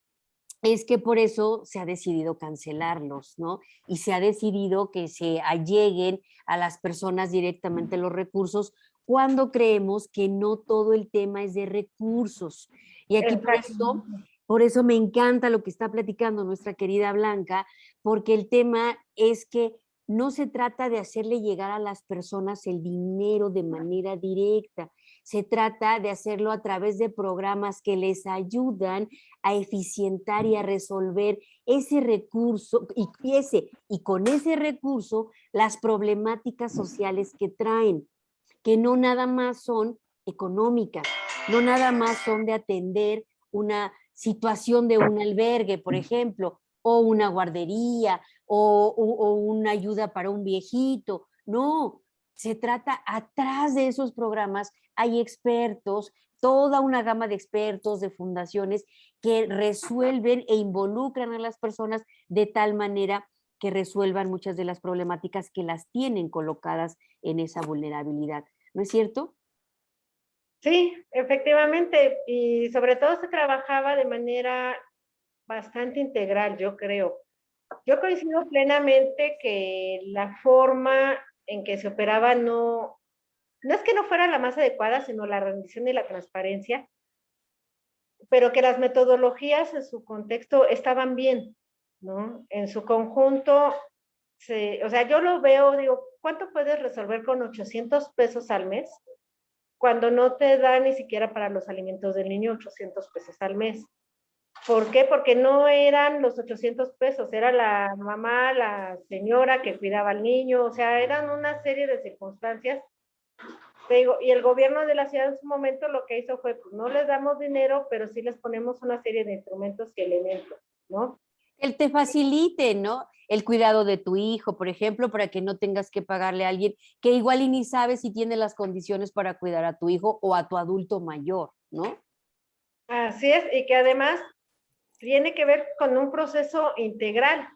es que por eso se ha decidido cancelarlos, ¿no? Y se ha decidido que se alleguen a las personas directamente los recursos cuando creemos que no todo el tema es de recursos. Y aquí Exactamente. por eso me encanta lo que está platicando nuestra querida Blanca, porque el tema es que no se trata de hacerle llegar a las personas el dinero de manera directa, se trata de hacerlo a través de programas que les ayudan a eficientar y a resolver ese recurso y con ese recurso las problemáticas sociales que traen, que no nada más son económicas, no nada más son de atender una situación de un albergue, por ejemplo, o una guardería, o una ayuda para un viejito. No, se trata atrás de esos programas, hay expertos, toda una gama de expertos, de fundaciones que resuelven e involucran a las personas de tal manera que resuelvan muchas de las problemáticas que las tienen colocadas en esa vulnerabilidad. ¿No es cierto? Sí, efectivamente, y sobre todo se trabajaba de manera bastante integral, yo creo. Yo coincido plenamente que la forma en que se operaba no es que no fuera la más adecuada, sino la rendición y la transparencia, pero que las metodologías en su contexto estaban bien, ¿no? En su conjunto, o sea, yo lo veo, digo, ¿cuánto puedes resolver con 800 pesos al mes? Cuando no te da ni siquiera para los alimentos del niño 800 pesos al mes. ¿Por qué? Porque no eran los 800 pesos, era la mamá, la señora que cuidaba al niño, o sea, eran una serie de circunstancias. Te digo, y el gobierno de la ciudad en su momento lo que hizo fue, pues no les damos dinero, pero sí les ponemos una serie de instrumentos y elementos, ¿no? El te facilite, ¿no? El cuidado de tu hijo, por ejemplo, para que no tengas que pagarle a alguien que igual y ni sabe si tiene las condiciones para cuidar a tu hijo o a tu adulto mayor, ¿no? Así es, y que además tiene que ver con un proceso integral,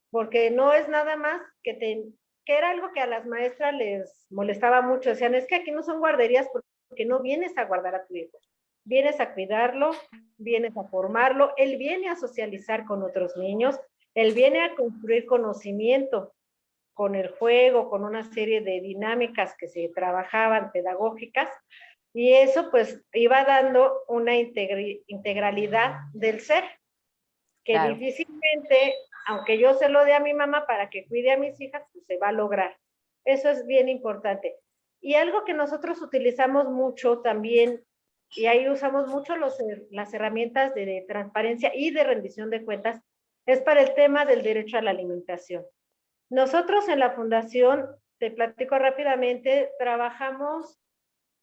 porque no es nada más que era algo que a las maestras les molestaba mucho, decían, es que aquí no son guarderías porque no vienes a guardar a tu hijo, vienes a cuidarlo, vienes a formarlo, él viene a socializar con otros niños, él viene a construir conocimiento con el juego, con una serie de dinámicas que se trabajaban pedagógicas, y eso pues iba dando una integralidad del ser, que Claro. difícilmente, aunque yo se lo dé a mi mamá para que cuide a mis hijas, pues se va a lograr. Eso es bien importante. Y algo que nosotros utilizamos mucho también, y ahí usamos mucho las herramientas de transparencia y de rendición de cuentas, es para el tema del derecho a la alimentación. Nosotros en la fundación, te platico rápidamente, trabajamos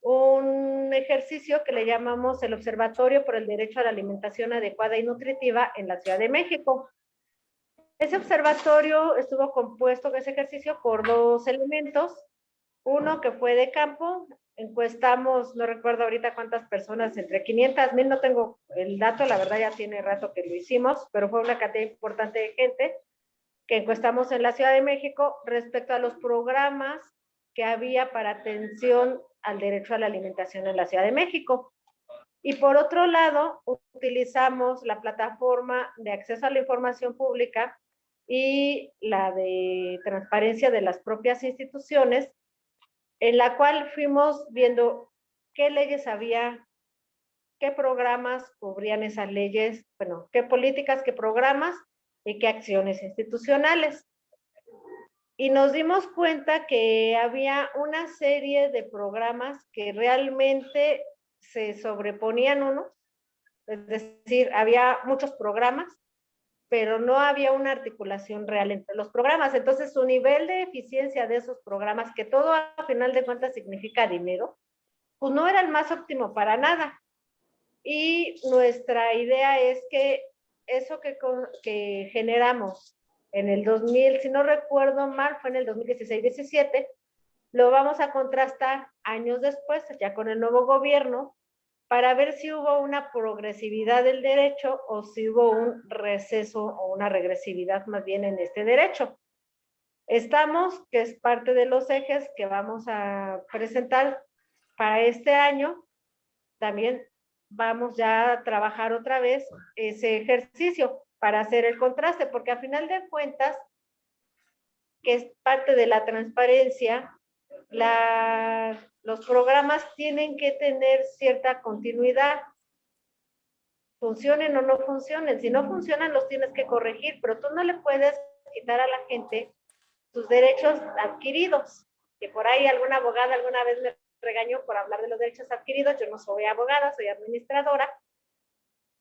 un ejercicio que le llamamos el Observatorio por el Derecho a la Alimentación Adecuada y Nutritiva en la Ciudad de México. Ese observatorio estuvo compuesto de ese ejercicio por dos elementos. Uno que fue de campo, encuestamos, no recuerdo ahorita cuántas personas, entre 500,000, no tengo el dato, la verdad ya tiene rato que lo hicimos, pero fue una cantidad importante de gente que encuestamos en la Ciudad de México respecto a los programas que había para atención al derecho a la alimentación en la Ciudad de México. Y por otro lado, utilizamos la plataforma de acceso a la información pública y la de transparencia de las propias instituciones, en la cual fuimos viendo qué leyes había, qué programas cubrían esas leyes, bueno, qué políticas, qué programas y qué acciones institucionales. Y nos dimos cuenta que había una serie de programas que realmente se sobreponían unos, es decir, había muchos programas, pero no había una articulación real entre los programas. Entonces, su nivel de eficiencia de esos programas, que todo a final de cuentas significa dinero, pues no era el más óptimo para nada. Y nuestra idea es que eso que generamos en el 2000, si no recuerdo mal, fue en el 2016-17, lo vamos a contrastar años después, ya con el nuevo gobierno, para ver si hubo una progresividad del derecho o si hubo un receso o una regresividad más bien en este derecho. Estamos, que es parte de los ejes que vamos a presentar para este año, también vamos ya a trabajar otra vez ese ejercicio. para hacer el contraste, porque a final de cuentas, que es parte de la transparencia, los programas tienen que tener cierta continuidad, funcionen o no funcionen. Si no funcionan, los tienes que corregir, pero tú no le puedes quitar a la gente sus derechos adquiridos, que por ahí alguna abogada alguna vez me regañó por hablar de los derechos adquiridos. Yo no soy abogada, soy administradora.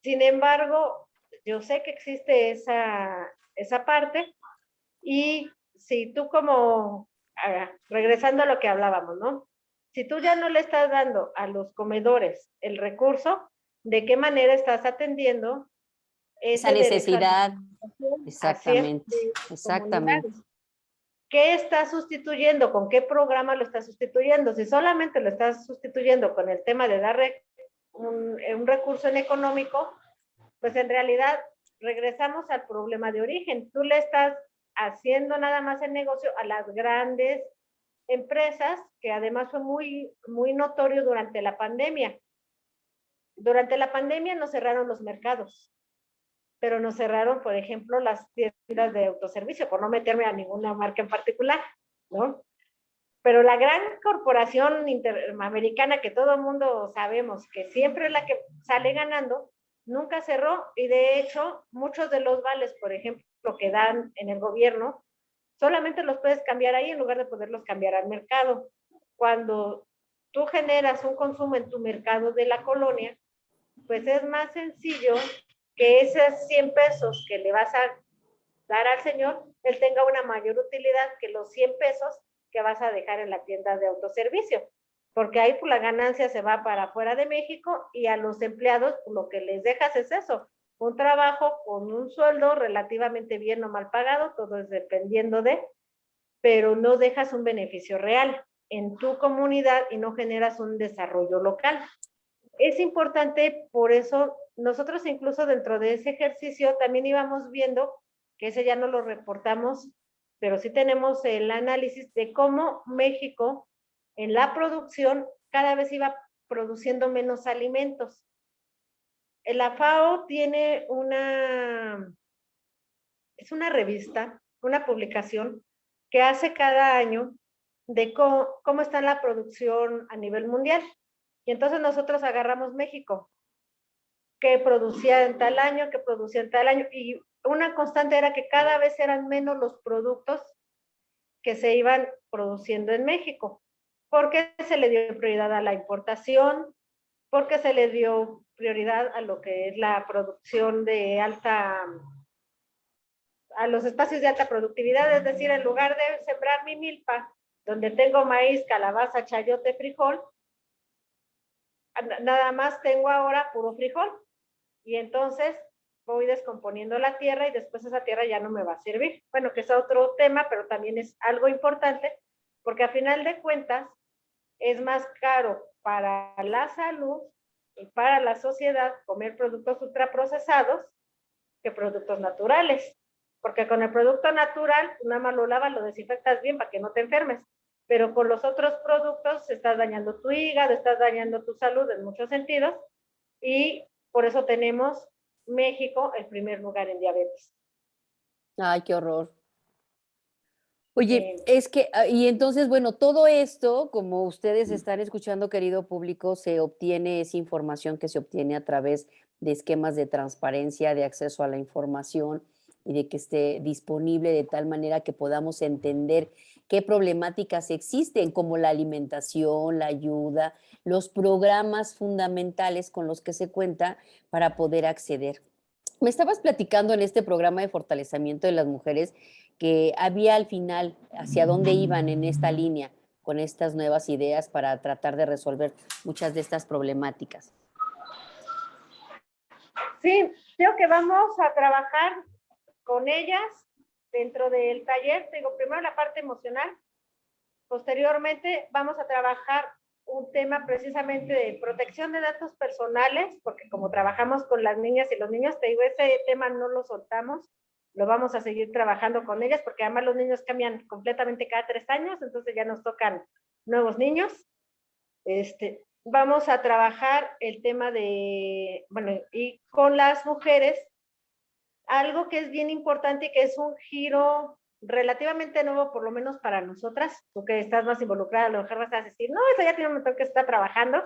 Sin embargo, yo sé que existe esa parte, y si tú regresando a lo que hablábamos, ¿no? Si tú ya no le estás dando a los comedores el recurso, ¿de qué manera estás atendiendo esa necesidad? Exactamente, exactamente. ¿Qué estás sustituyendo? ¿Con qué programa lo estás sustituyendo? Si solamente lo estás sustituyendo con el tema de dar un recurso en económico, pues en realidad regresamos al problema de origen. Tú le estás haciendo nada más el negocio a las grandes empresas, que además fue muy, muy notorio durante la pandemia. Durante la pandemia nos cerraron los mercados, pero nos cerraron, por ejemplo, las tiendas de autoservicio, por no meterme a ninguna marca en particular, ¿no? Pero la gran corporación interamericana, que todo el mundo sabemos que siempre es la que sale ganando, nunca cerró, y de hecho muchos de los vales, por ejemplo, que dan en el gobierno, solamente los puedes cambiar ahí en lugar de poderlos cambiar al mercado. Cuando tú generas un consumo en tu mercado de la colonia, pues es más sencillo que esos 100 pesos que le vas a dar al señor, él tenga una mayor utilidad que los 100 pesos que vas a dejar en la tienda de autoservicio, porque ahí pues, la ganancia se va para fuera de México, y a los empleados pues, lo que les dejas es eso, un trabajo con un sueldo relativamente bien o mal pagado, todo es dependiendo pero no dejas un beneficio real en tu comunidad y no generas un desarrollo local. Es importante, por eso nosotros incluso dentro de ese ejercicio también íbamos viendo, que ese ya no lo reportamos, pero sí tenemos el análisis de cómo México en la producción cada vez iba produciendo menos alimentos. La FAO tiene es una revista, una publicación que hace cada año de cómo está la producción a nivel mundial. Y entonces nosotros agarramos México, que producía en tal año, que producía en tal año, y una constante era que cada vez eran menos los productos que se iban produciendo en México, porque se le dio prioridad a la importación, porque se le dio prioridad a lo que es la producción a los espacios de alta productividad, es decir, en lugar de sembrar mi milpa, donde tengo maíz, calabaza, chayote, frijol, nada más tengo ahora puro frijol, y entonces voy descomponiendo la tierra y después esa tierra ya no me va a servir. Bueno, que es otro tema, pero también es algo importante, porque a final de cuentas es más caro para la salud y para la sociedad comer productos ultraprocesados que productos naturales, porque con el producto natural nada más lo lavas, lo desinfectas bien para que no te enfermes, pero con los otros productos estás dañando tu hígado, estás dañando tu salud en muchos sentidos, y por eso tenemos México el primer lugar en diabetes. Ay, qué horror. Oye, es que, y entonces, bueno, todo esto, como ustedes están escuchando, querido público, se obtiene, esa información que se obtiene a través de esquemas de transparencia, de acceso a la información y de que esté disponible de tal manera que podamos entender qué problemáticas existen, como la alimentación, la ayuda, los programas fundamentales con los que se cuenta para poder acceder. Me estabas platicando en este programa de fortalecimiento de las mujeres que había al final hacia dónde iban en esta línea con estas nuevas ideas para tratar de resolver muchas de estas problemáticas. Sí, creo que vamos a trabajar con ellas dentro del taller. Digo, primero la parte emocional, posteriormente vamos a trabajar un tema precisamente de protección de datos personales, porque como trabajamos con las niñas y los niños, te digo, ese tema no lo soltamos, lo vamos a seguir trabajando con ellas, porque además los niños cambian completamente cada 3 años, entonces ya nos tocan nuevos niños. Vamos a trabajar el tema de, bueno, y con las mujeres, algo que es bien importante y que es un giro relativamente nuevo, por lo menos para nosotras, tú que estás más involucrada, a lo mejor vas a decir, no, eso ya tiene un montón que se está trabajando,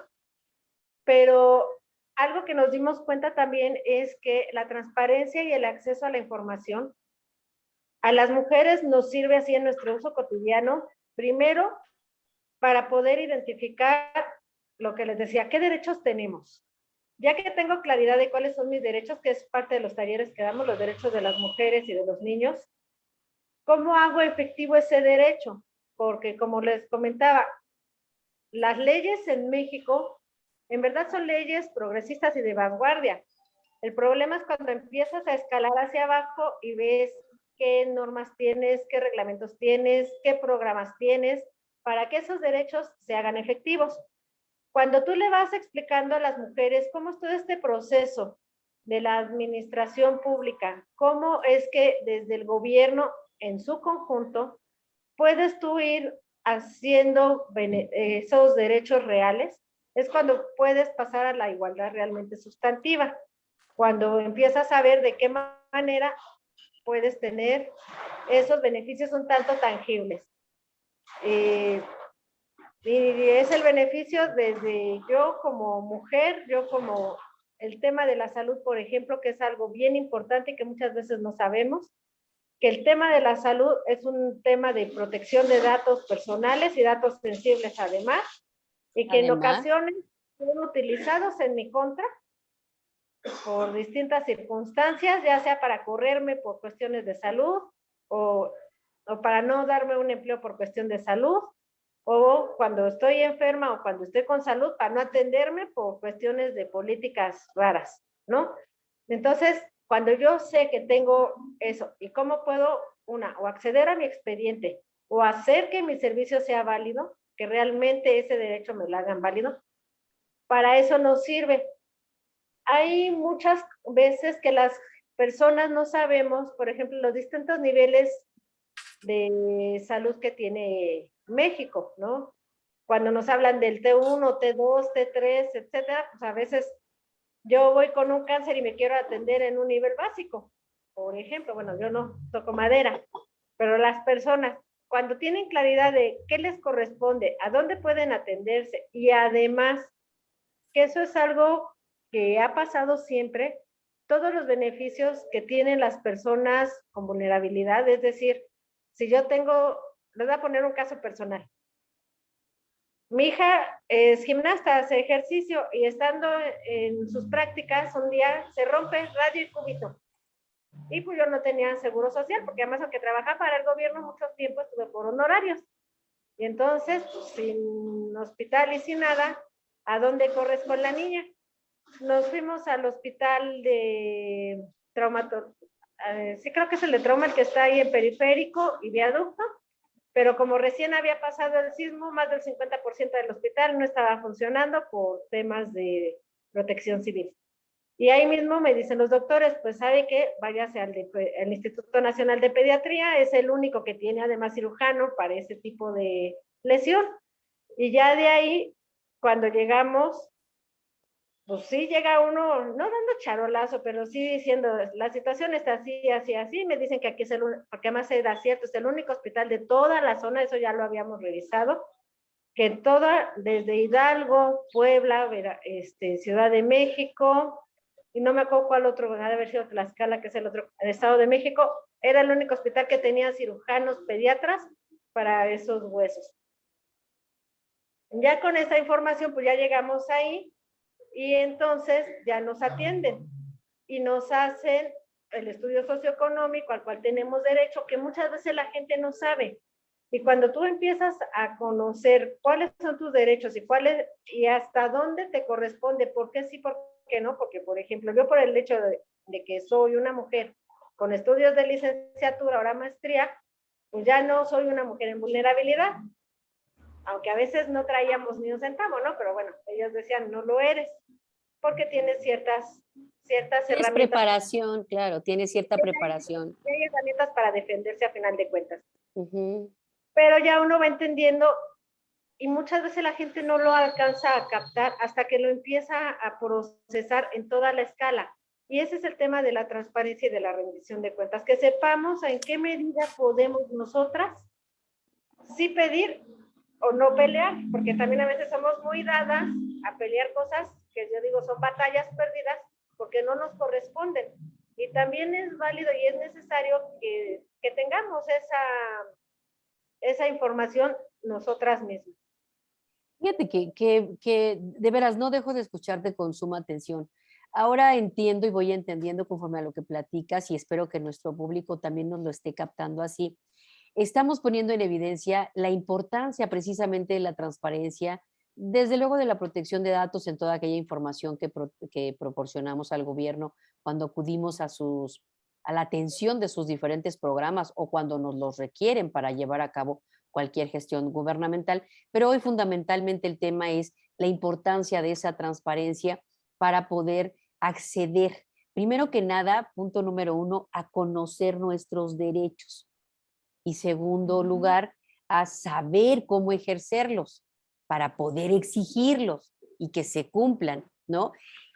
pero algo que nos dimos cuenta también es que la transparencia y el acceso a la información a las mujeres nos sirve así en nuestro uso cotidiano, primero para poder identificar lo que les decía, qué derechos tenemos. Ya que tengo claridad de cuáles son mis derechos, que es parte de los talleres que damos, los derechos de las mujeres y de los niños, ¿cómo hago efectivo ese derecho? Porque como les comentaba, las leyes en México en verdad son leyes progresistas y de vanguardia. El problema es cuando empiezas a escalar hacia abajo y ves qué normas tienes, qué reglamentos tienes, qué programas tienes, para que esos derechos se hagan efectivos. Cuando tú le vas explicando a las mujeres cómo es todo este proceso de la administración pública, cómo es que desde el gobierno en su conjunto puedes tú ir haciendo esos derechos reales, es cuando puedes pasar a la igualdad realmente sustantiva. Cuando empiezas a ver de qué manera puedes tener esos beneficios un tanto tangibles. Y es el beneficio desde yo como mujer, yo como el tema de la salud, por ejemplo, que es algo bien importante y que muchas veces no sabemos, que el tema de la salud es un tema de protección de datos personales y datos sensibles además, y que en ocasiones son utilizados en mi contra por distintas circunstancias, ya sea para correrme por cuestiones de salud o para no darme un empleo por cuestión de salud, o cuando estoy enferma o cuando estoy con salud para no atenderme por cuestiones de políticas raras, ¿no? Entonces, cuando yo sé que tengo eso y cómo puedo, o acceder a mi expediente o hacer que mi servicio sea válido, que realmente ese derecho me lo hagan válido, para eso nos sirve. Hay muchas veces que las personas no sabemos, por ejemplo, los distintos niveles de salud que tiene México, ¿no? Cuando nos hablan del T1, T2, T3, etcétera, pues a veces yo voy con un cáncer y me quiero atender en un nivel básico, por ejemplo, bueno, yo no toco madera, pero las personas, cuando tienen claridad de qué les corresponde, a dónde pueden atenderse y además que eso es algo que ha pasado siempre, todos los beneficios que tienen las personas con vulnerabilidad, es decir, si yo tengo, les voy a poner un caso personal. Mi hija es gimnasta, hace ejercicio y estando en sus prácticas, un día se rompe radio y cúbito. Y pues yo no tenía seguro social, porque además aunque trabajaba para el gobierno mucho tiempo estuve por honorarios. Y entonces, pues, sin hospital y sin nada, ¿a dónde corres con la niña? Nos fuimos al hospital de sí creo que es el de trauma, el que está ahí en Periférico y Viaducto, pero como recién había pasado el sismo, más del 50% del hospital no estaba funcionando por temas de protección civil. Y ahí mismo me dicen los doctores, pues sabe que váyase al Instituto Nacional de Pediatría, es el único que tiene además cirujano para ese tipo de lesión. Y ya de ahí, cuando llegamos, pues sí llega uno, no dando charolazo, pero sí diciendo, la situación está así, así, así. Me dicen que aquí es el único, porque además era cierto, es el único hospital de toda la zona, eso ya lo habíamos revisado, que toda, desde Hidalgo, Puebla, Ciudad de México, y no me acuerdo cuál otro, ha de haber sido Tlaxcala, que es el otro, el Estado de México, era el único hospital que tenía cirujanos pediatras para esos huesos. Ya con esta información, pues ya llegamos ahí, y entonces ya nos atienden y nos hacen el estudio socioeconómico al cual tenemos derecho, que muchas veces la gente no sabe. Y cuando tú empiezas a conocer cuáles son tus derechos y cuáles y hasta dónde te corresponde, por qué sí, por qué no, porque por ejemplo, yo por el hecho de que soy una mujer con estudios de licenciatura, ahora maestría, pues ya no soy una mujer en vulnerabilidad, aunque a veces no traíamos ni un centavo, ¿no? Pero bueno, ellos decían, no lo eres, porque tienes ciertas Tienes herramientas. preparación, claro, tienes cierta preparación. Hay herramientas para defenderse a final de cuentas. Uh-huh. Pero ya uno va entendiendo y muchas veces la gente no lo alcanza a captar hasta que lo empieza a procesar en toda la escala. Y ese es el tema de la transparencia y de la rendición de cuentas, que sepamos en qué medida podemos nosotras sí pedir o no pelear, porque también a veces somos muy dadas a pelear cosas que yo digo son batallas perdidas porque no nos corresponden. Y también es válido y es necesario que tengamos esa información nosotras mismas. Fíjate que de veras no dejo de escucharte con suma atención. Ahora entiendo y voy entendiendo conforme a lo que platicas y espero que nuestro público también nos lo esté captando así. Estamos poniendo en evidencia la importancia precisamente de la transparencia, desde luego de la protección de datos en toda aquella información que proporcionamos al gobierno cuando acudimos a la atención de sus diferentes programas o cuando nos los requieren para llevar a cabo cualquier gestión gubernamental. Pero hoy fundamentalmente el tema es la importancia de esa transparencia para poder acceder, primero que nada, punto número uno, a conocer nuestros derechos y segundo lugar, a saber cómo ejercerlos para poder exigirlos y que se cumplan, ¿no?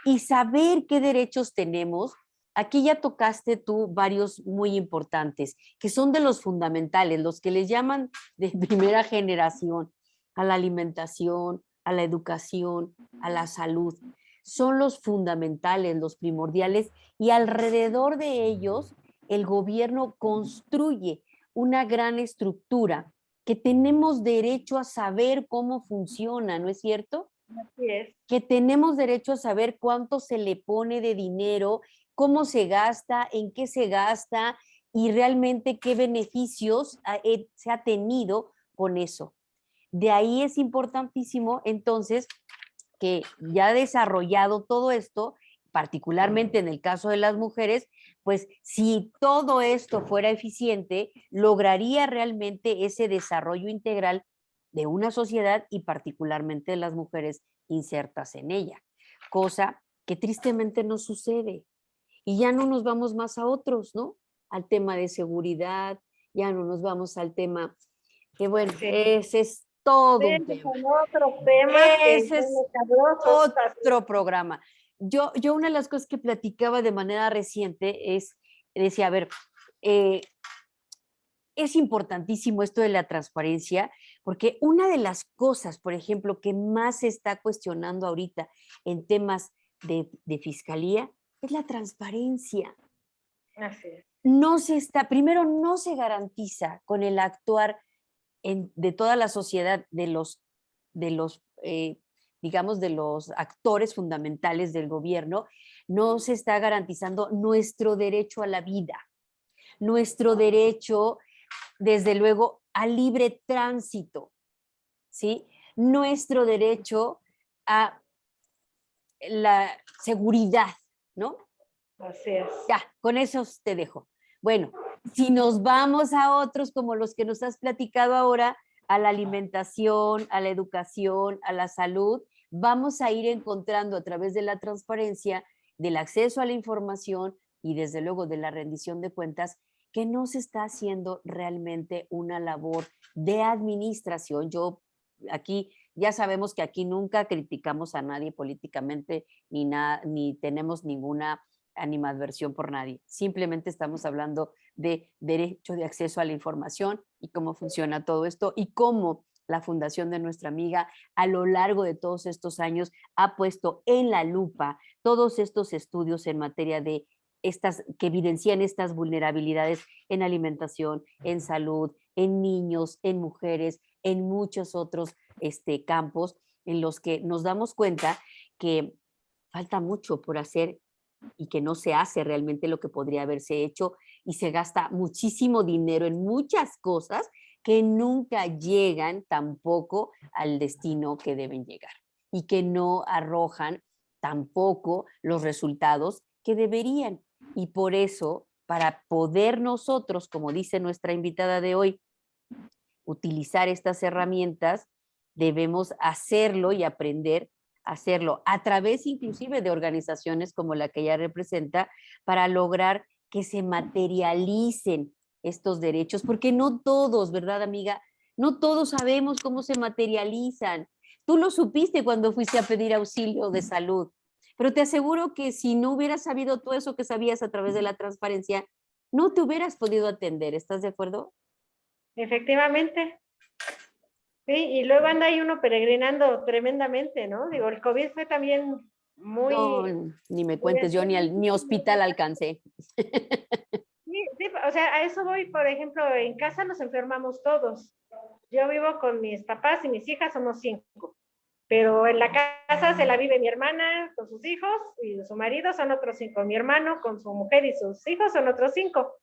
Y saber qué derechos tenemos. Aquí ya tocaste tú varios muy importantes, que son de los fundamentales, los que les llaman de primera generación, a la alimentación, a la educación, a la salud. Son los fundamentales, los primordiales, y alrededor de ellos el gobierno construye una gran estructura que tenemos derecho a saber cómo funciona, ¿no es cierto? Así es. Que tenemos derecho a saber cuánto se le pone de dinero, cómo se gasta, en qué se gasta y realmente qué beneficios se ha tenido con eso. De ahí es importantísimo entonces que ya desarrollado todo esto, particularmente en el caso de las mujeres, pues si todo esto fuera eficiente, lograría realmente ese desarrollo integral de una sociedad y particularmente de las mujeres insertas en ella, cosa que tristemente no sucede. Y ya no nos vamos más a otros, ¿no? Al tema de seguridad, ya no nos vamos al tema, que bueno, Sí. ese es todo un Sí, tema. son otros temas que Ese es son sabrosos. otro programa. Yo una de las cosas que platicaba de manera reciente decía, a ver, es importantísimo esto de la transparencia, porque una de las cosas, por ejemplo, que más se está cuestionando ahorita en temas de fiscalía es la transparencia. Así es. Primero no se garantiza con el actuar de toda la sociedad, digamos, de los actores fundamentales del gobierno, no se está garantizando nuestro derecho a la vida, nuestro derecho, desde luego, al libre tránsito, ¿sí? Nuestro derecho a la seguridad, ¿no? Así es. Ya, con eso te dejo. Bueno, si nos vamos a otros como los que nos has platicado ahora, a la alimentación, a la educación, a la salud, vamos a ir encontrando a través de la transparencia, del acceso a la información y desde luego de la rendición de cuentas, que no se está haciendo realmente una labor de administración. Aquí ya sabemos que aquí nunca criticamos a nadie políticamente ni tenemos ninguna animadversión por nadie. Simplemente estamos hablando de derecho de acceso a la información y cómo funciona todo esto y cómo la fundación de nuestra amiga a lo largo de todos estos años ha puesto en la lupa todos estos estudios en materia de que evidencian estas vulnerabilidades en alimentación, en salud, en niños, en mujeres, en muchos otros campos en los que nos damos cuenta que falta mucho por hacer y que no se hace realmente lo que podría haberse hecho y se gasta muchísimo dinero en muchas cosas que nunca llegan tampoco al destino que deben llegar y que no arrojan tampoco los resultados que deberían. Y por eso, para poder nosotros, como dice nuestra invitada de hoy, utilizar estas herramientas, debemos hacerlo y aprender a hacerlo a través inclusive de organizaciones como la que ella representa para lograr que se materialicen estos derechos, porque no todos, ¿verdad, amiga? No todos sabemos cómo se materializan. Tú lo supiste cuando fuiste a pedir auxilio de salud. pero te aseguro que si no hubieras sabido todo eso que sabías a través de la transparencia, no te hubieras podido atender. ¿Estás de acuerdo? Efectivamente. Sí, y luego anda ahí uno peregrinando tremendamente, ¿no? Digo, el COVID fue también No, muy... ni me cuentes, yo ni hospital alcancé. Sí, sí, o sea, a eso voy, por ejemplo, en casa nos enfermamos todos. Yo vivo con mis papás y mis hijas, somos 5. Pero en la casa se la vive mi hermana con sus hijos y su marido, son otros 5. Mi hermano con su mujer y sus hijos son otros 5.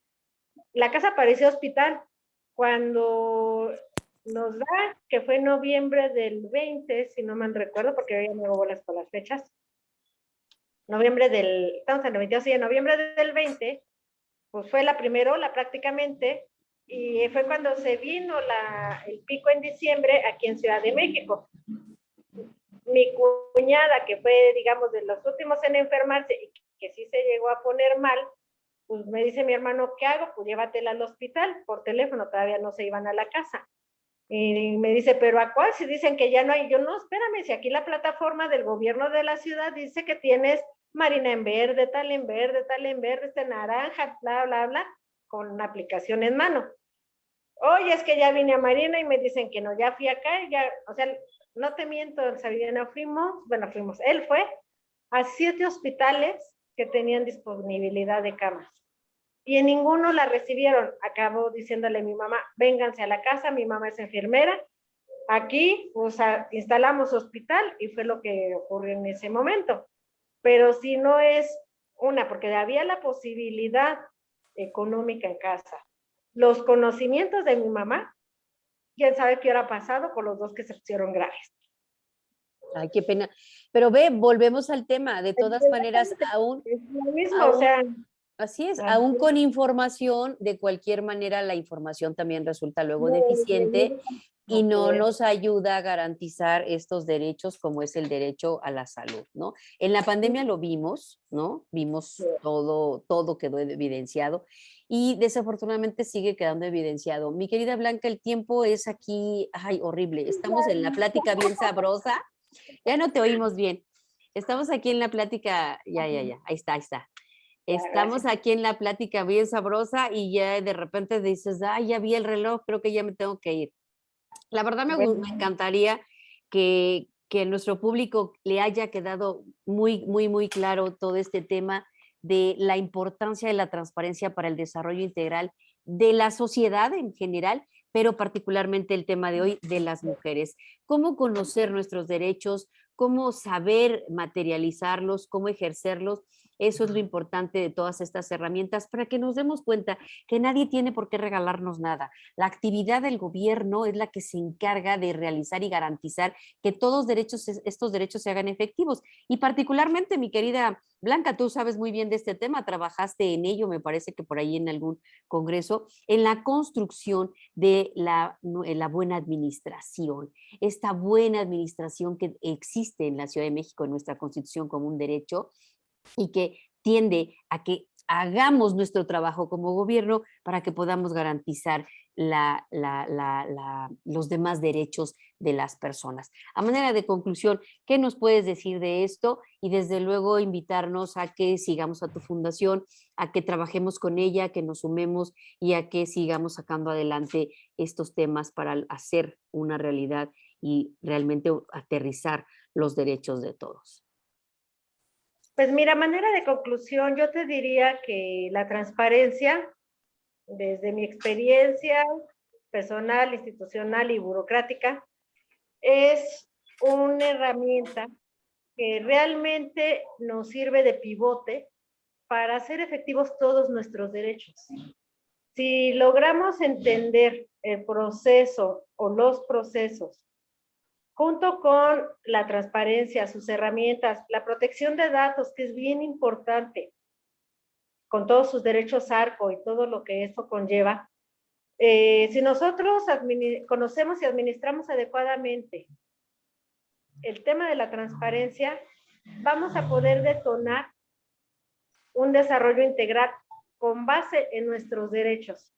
La casa parecía hospital. Cuando nos da, que fue en noviembre del 20, si no me recuerdo, porque hoy ya me hago bolas con las fechas. Estamos en el 22, sí, en noviembre del 20, pues fue la primera ola prácticamente, y fue cuando se vino el pico en diciembre aquí en Ciudad de México. Mi cuñada, que fue, digamos, de los últimos en enfermarse y que sí se llegó a poner mal, pues me dice mi hermano, ¿qué hago? Pues llévatela al hospital por teléfono, todavía no se iban a la casa. Y me dice, ¿pero a cuál? Si dicen que ya no hay. Yo, no, espérame, si aquí la plataforma del gobierno de la ciudad dice que tienes Marina en verde, tal en verde, tal en verde, este naranja, bla, bla, bla, con una aplicación en mano. Oye, es que ya vine a Marina y me dicen que no, ya fui acá, y ya, o sea, no te miento, Sabina, él fue a 7 hospitales que tenían disponibilidad de camas. Y en ninguno la recibieron. Acabó diciéndole a mi mamá, vénganse a la casa, mi mamá es enfermera, aquí pues, instalamos hospital, y fue lo que ocurrió en ese momento. Pero si no es porque había la posibilidad económica en casa, los conocimientos de mi mamá, quién sabe qué hubiera pasado con los 2 que se pusieron graves. Ay, qué pena. Pero ve, volvemos al tema. De todas maneras, es lo mismo, o sea, así es, aún con información, de cualquier manera la información también resulta luego deficiente y no nos ayuda a garantizar estos derechos como es el derecho a la salud, ¿no? En la pandemia lo vimos, ¿no? Vimos todo quedó evidenciado y desafortunadamente sigue quedando evidenciado. Mi querida Blanca, el tiempo es aquí, ay, horrible. Estamos en la plática bien sabrosa. Ya no te oímos bien. Estamos aquí en la plática, ya, ahí está. Estamos aquí en la plática bien sabrosa y ya de repente dices, ay, ya vi el reloj, creo que ya me tengo que ir. La verdad me encantaría que nuestro público le haya quedado muy, muy, muy claro todo este tema de la importancia de la transparencia para el desarrollo integral de la sociedad en general, pero particularmente el tema de hoy de las mujeres. Cómo conocer nuestros derechos, cómo saber materializarlos, cómo ejercerlos. Eso es lo importante de todas estas herramientas para que nos demos cuenta que nadie tiene por qué regalarnos nada. La actividad del gobierno es la que se encarga de realizar y garantizar que todos estos derechos se hagan efectivos. Y particularmente, mi querida Blanca, tú sabes muy bien de este tema, trabajaste en ello, me parece que por ahí en algún congreso, en la construcción de la buena administración. Esta buena administración que existe en la Ciudad de México, en nuestra Constitución como un derecho, y que tiende a que hagamos nuestro trabajo como gobierno para que podamos garantizar los demás derechos de las personas. A manera de conclusión, ¿qué nos puedes decir de esto? Y desde luego invitarnos a que sigamos a tu fundación, a que trabajemos con ella, que nos sumemos y a que sigamos sacando adelante estos temas para hacer una realidad y realmente aterrizar los derechos de todos. Pues mira, manera de conclusión, yo te diría que la transparencia, desde mi experiencia personal, institucional y burocrática, es una herramienta que realmente nos sirve de pivote para hacer efectivos todos nuestros derechos. Si logramos entender el proceso o los procesos, junto con la transparencia, sus herramientas, la protección de datos, que es bien importante, con todos sus derechos ARCO y todo lo que esto conlleva, si nosotros conocemos y administramos adecuadamente el tema de la transparencia, vamos a poder detonar un desarrollo integral con base en nuestros derechos,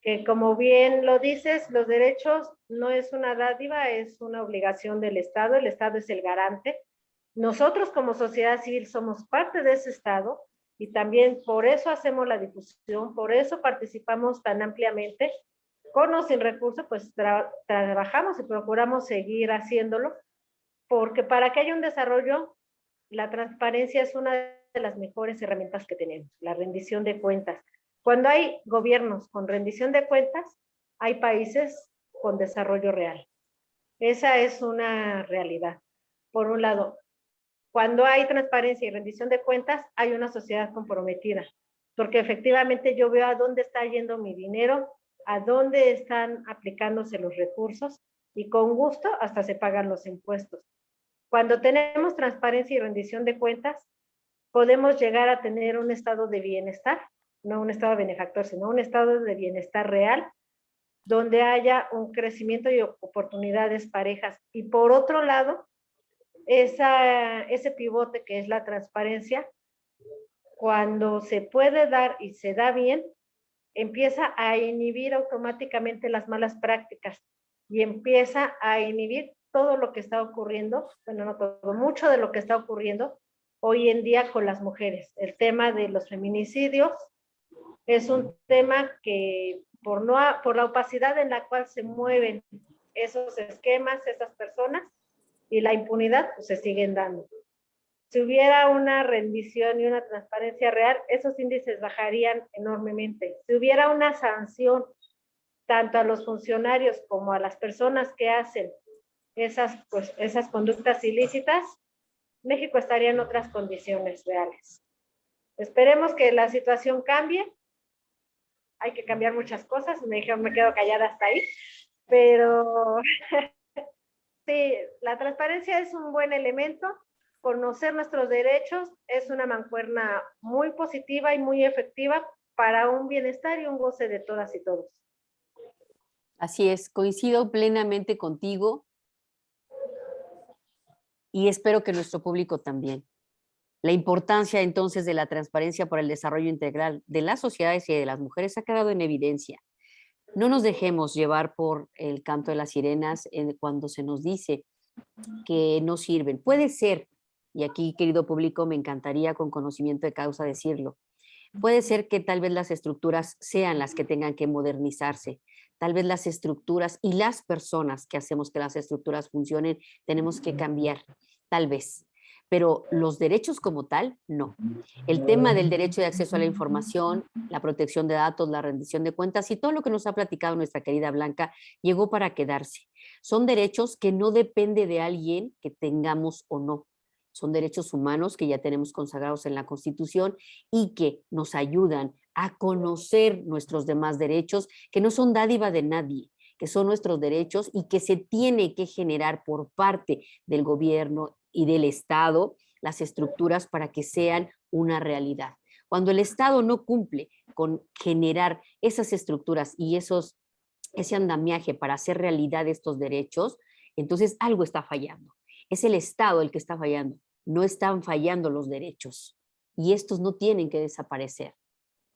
que como bien lo dices, los derechos no es una dádiva, es una obligación del Estado, el Estado es el garante, Nosotros como sociedad civil somos parte de ese Estado y también por eso hacemos la difusión, por eso participamos tan ampliamente. Con o sin recursos, pues trabajamos y procuramos seguir haciéndolo, porque para que haya un desarrollo, la transparencia es una de las mejores herramientas que tenemos, la rendición de cuentas. Cuando hay gobiernos con rendición de cuentas, hay países con desarrollo real. Esa es una realidad. Por un lado, cuando hay transparencia y rendición de cuentas, hay una sociedad comprometida, porque efectivamente yo veo a dónde está yendo mi dinero, a dónde están aplicándose los recursos y con gusto hasta se pagan los impuestos. Cuando tenemos transparencia y rendición de cuentas, podemos llegar a tener un estado de bienestar, no un estado benefactor, sino un estado de bienestar real, donde haya un crecimiento y oportunidades parejas. Y por otro lado, ese pivote que es la transparencia, cuando se puede dar y se da bien, empieza a inhibir automáticamente las malas prácticas y empieza a inhibir todo lo que está ocurriendo, bueno, no todo, mucho de lo que está ocurriendo hoy en día con las mujeres. El tema de los feminicidios es un tema que por la opacidad en la cual se mueven esos esquemas, esas personas, y la impunidad, pues se siguen dando. Si hubiera una rendición y una transparencia real, esos índices bajarían enormemente. Si hubiera una sanción tanto a los funcionarios como a las personas que hacen esas conductas ilícitas, México estaría en otras condiciones reales. Esperemos que la situación cambie. Hay que cambiar muchas cosas. Me quedo callada hasta ahí. Pero sí, la transparencia es un buen elemento. Conocer nuestros derechos es una mancuerna muy positiva y muy efectiva para un bienestar y un goce de todas y todos. Así es, coincido plenamente contigo y espero que nuestro público también. La importancia entonces de la transparencia para el desarrollo integral de las sociedades y de las mujeres ha quedado en evidencia. No nos dejemos llevar por el canto de las sirenas cuando se nos dice que no sirven. Puede ser, y aquí, querido público, me encantaría con conocimiento de causa decirlo, puede ser que tal vez las estructuras sean las que tengan que modernizarse. Tal vez las estructuras y las personas que hacemos que las estructuras funcionen tenemos que cambiar, tal vez. Pero los derechos como tal, no. El tema del derecho de acceso a la información, la protección de datos, la rendición de cuentas y todo lo que nos ha platicado nuestra querida Blanca llegó para quedarse. Son derechos que no depende de alguien que tengamos o no. Son derechos humanos que ya tenemos consagrados en la Constitución y que nos ayudan a conocer nuestros demás derechos, que no son dádiva de nadie, que son nuestros derechos y que se tiene que generar por parte del gobierno y del Estado las estructuras para que sean una realidad. Cuando el Estado no cumple con generar esas estructuras y ese andamiaje para hacer realidad estos derechos, entonces algo está fallando. Es el Estado el que está fallando, no están fallando los derechos y estos no tienen que desaparecer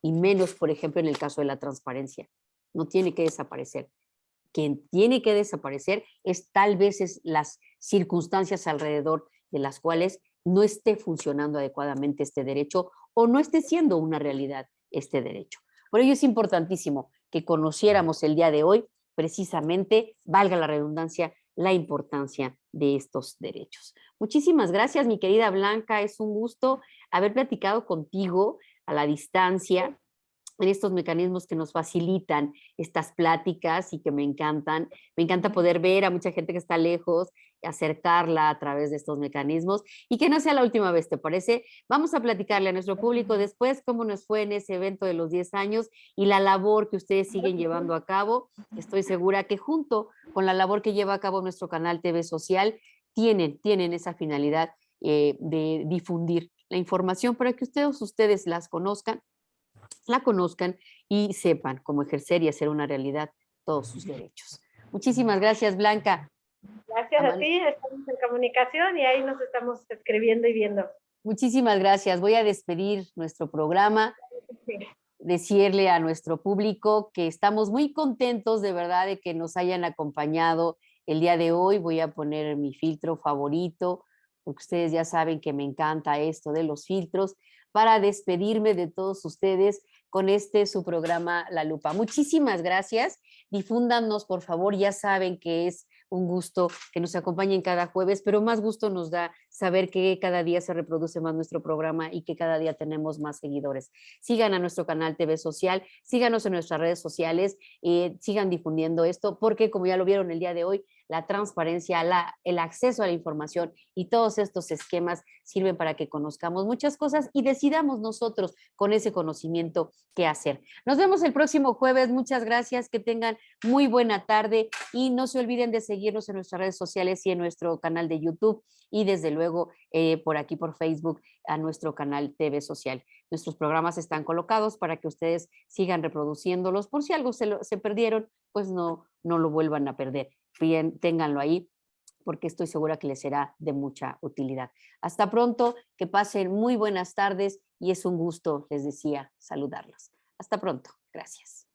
y menos, por ejemplo, en el caso de la transparencia, no tiene que desaparecer. Quien tiene que desaparecer es tal vez las circunstancias alrededor de las cuales no esté funcionando adecuadamente este derecho o no esté siendo una realidad este derecho. Por ello es importantísimo que conociéramos el día de hoy precisamente, valga la redundancia, la importancia de estos derechos. Muchísimas gracias, mi querida Blanca. Es un gusto haber platicado contigo a la distancia en estos mecanismos que nos facilitan estas pláticas y que me encantan. Me encanta poder ver a mucha gente que está lejos, acercarla a través de estos mecanismos y que no sea la última vez, ¿te parece? Vamos a platicarle a nuestro público después cómo nos fue en ese evento de los 10 años y la labor que ustedes siguen llevando a cabo. Estoy segura que junto con la labor que lleva a cabo nuestro canal TV Social, tienen esa finalidad de difundir la información para que ustedes la conozcan y sepan cómo ejercer y hacer una realidad todos sus derechos. Muchísimas gracias, Blanca. Gracias a ti, estamos en comunicación y ahí nos estamos escribiendo y viendo. Muchísimas gracias. Voy a despedir nuestro programa, decirle a nuestro público que estamos muy contentos de verdad de que nos hayan acompañado el día de hoy. Voy a poner mi filtro favorito porque ustedes ya saben que me encanta esto de los filtros, para despedirme de todos ustedes con su programa La Lupa. Muchísimas gracias. Difúndanos, por favor. Ya saben que es un gusto que nos acompañen cada jueves, pero más gusto nos da saber que cada día se reproduce más nuestro programa y que cada día tenemos más seguidores. Sigan a nuestro canal TV Social, síganos en nuestras redes sociales, sigan difundiendo esto, porque como ya lo vieron el día de hoy, la transparencia, el acceso a la información y todos estos esquemas sirven para que conozcamos muchas cosas y decidamos nosotros con ese conocimiento qué hacer. Nos vemos el próximo jueves. Muchas gracias, que tengan muy buena tarde y no se olviden de seguirnos en nuestras redes sociales y en nuestro canal de YouTube y desde luego por aquí por Facebook a nuestro canal TV Social. Nuestros programas están colocados para que ustedes sigan reproduciéndolos. Por si algo se perdieron, pues no lo vuelvan a perder. Bien, ténganlo ahí porque estoy segura que les será de mucha utilidad. Hasta pronto, que pasen muy buenas tardes y es un gusto, les decía, saludarlos. Hasta pronto. Gracias.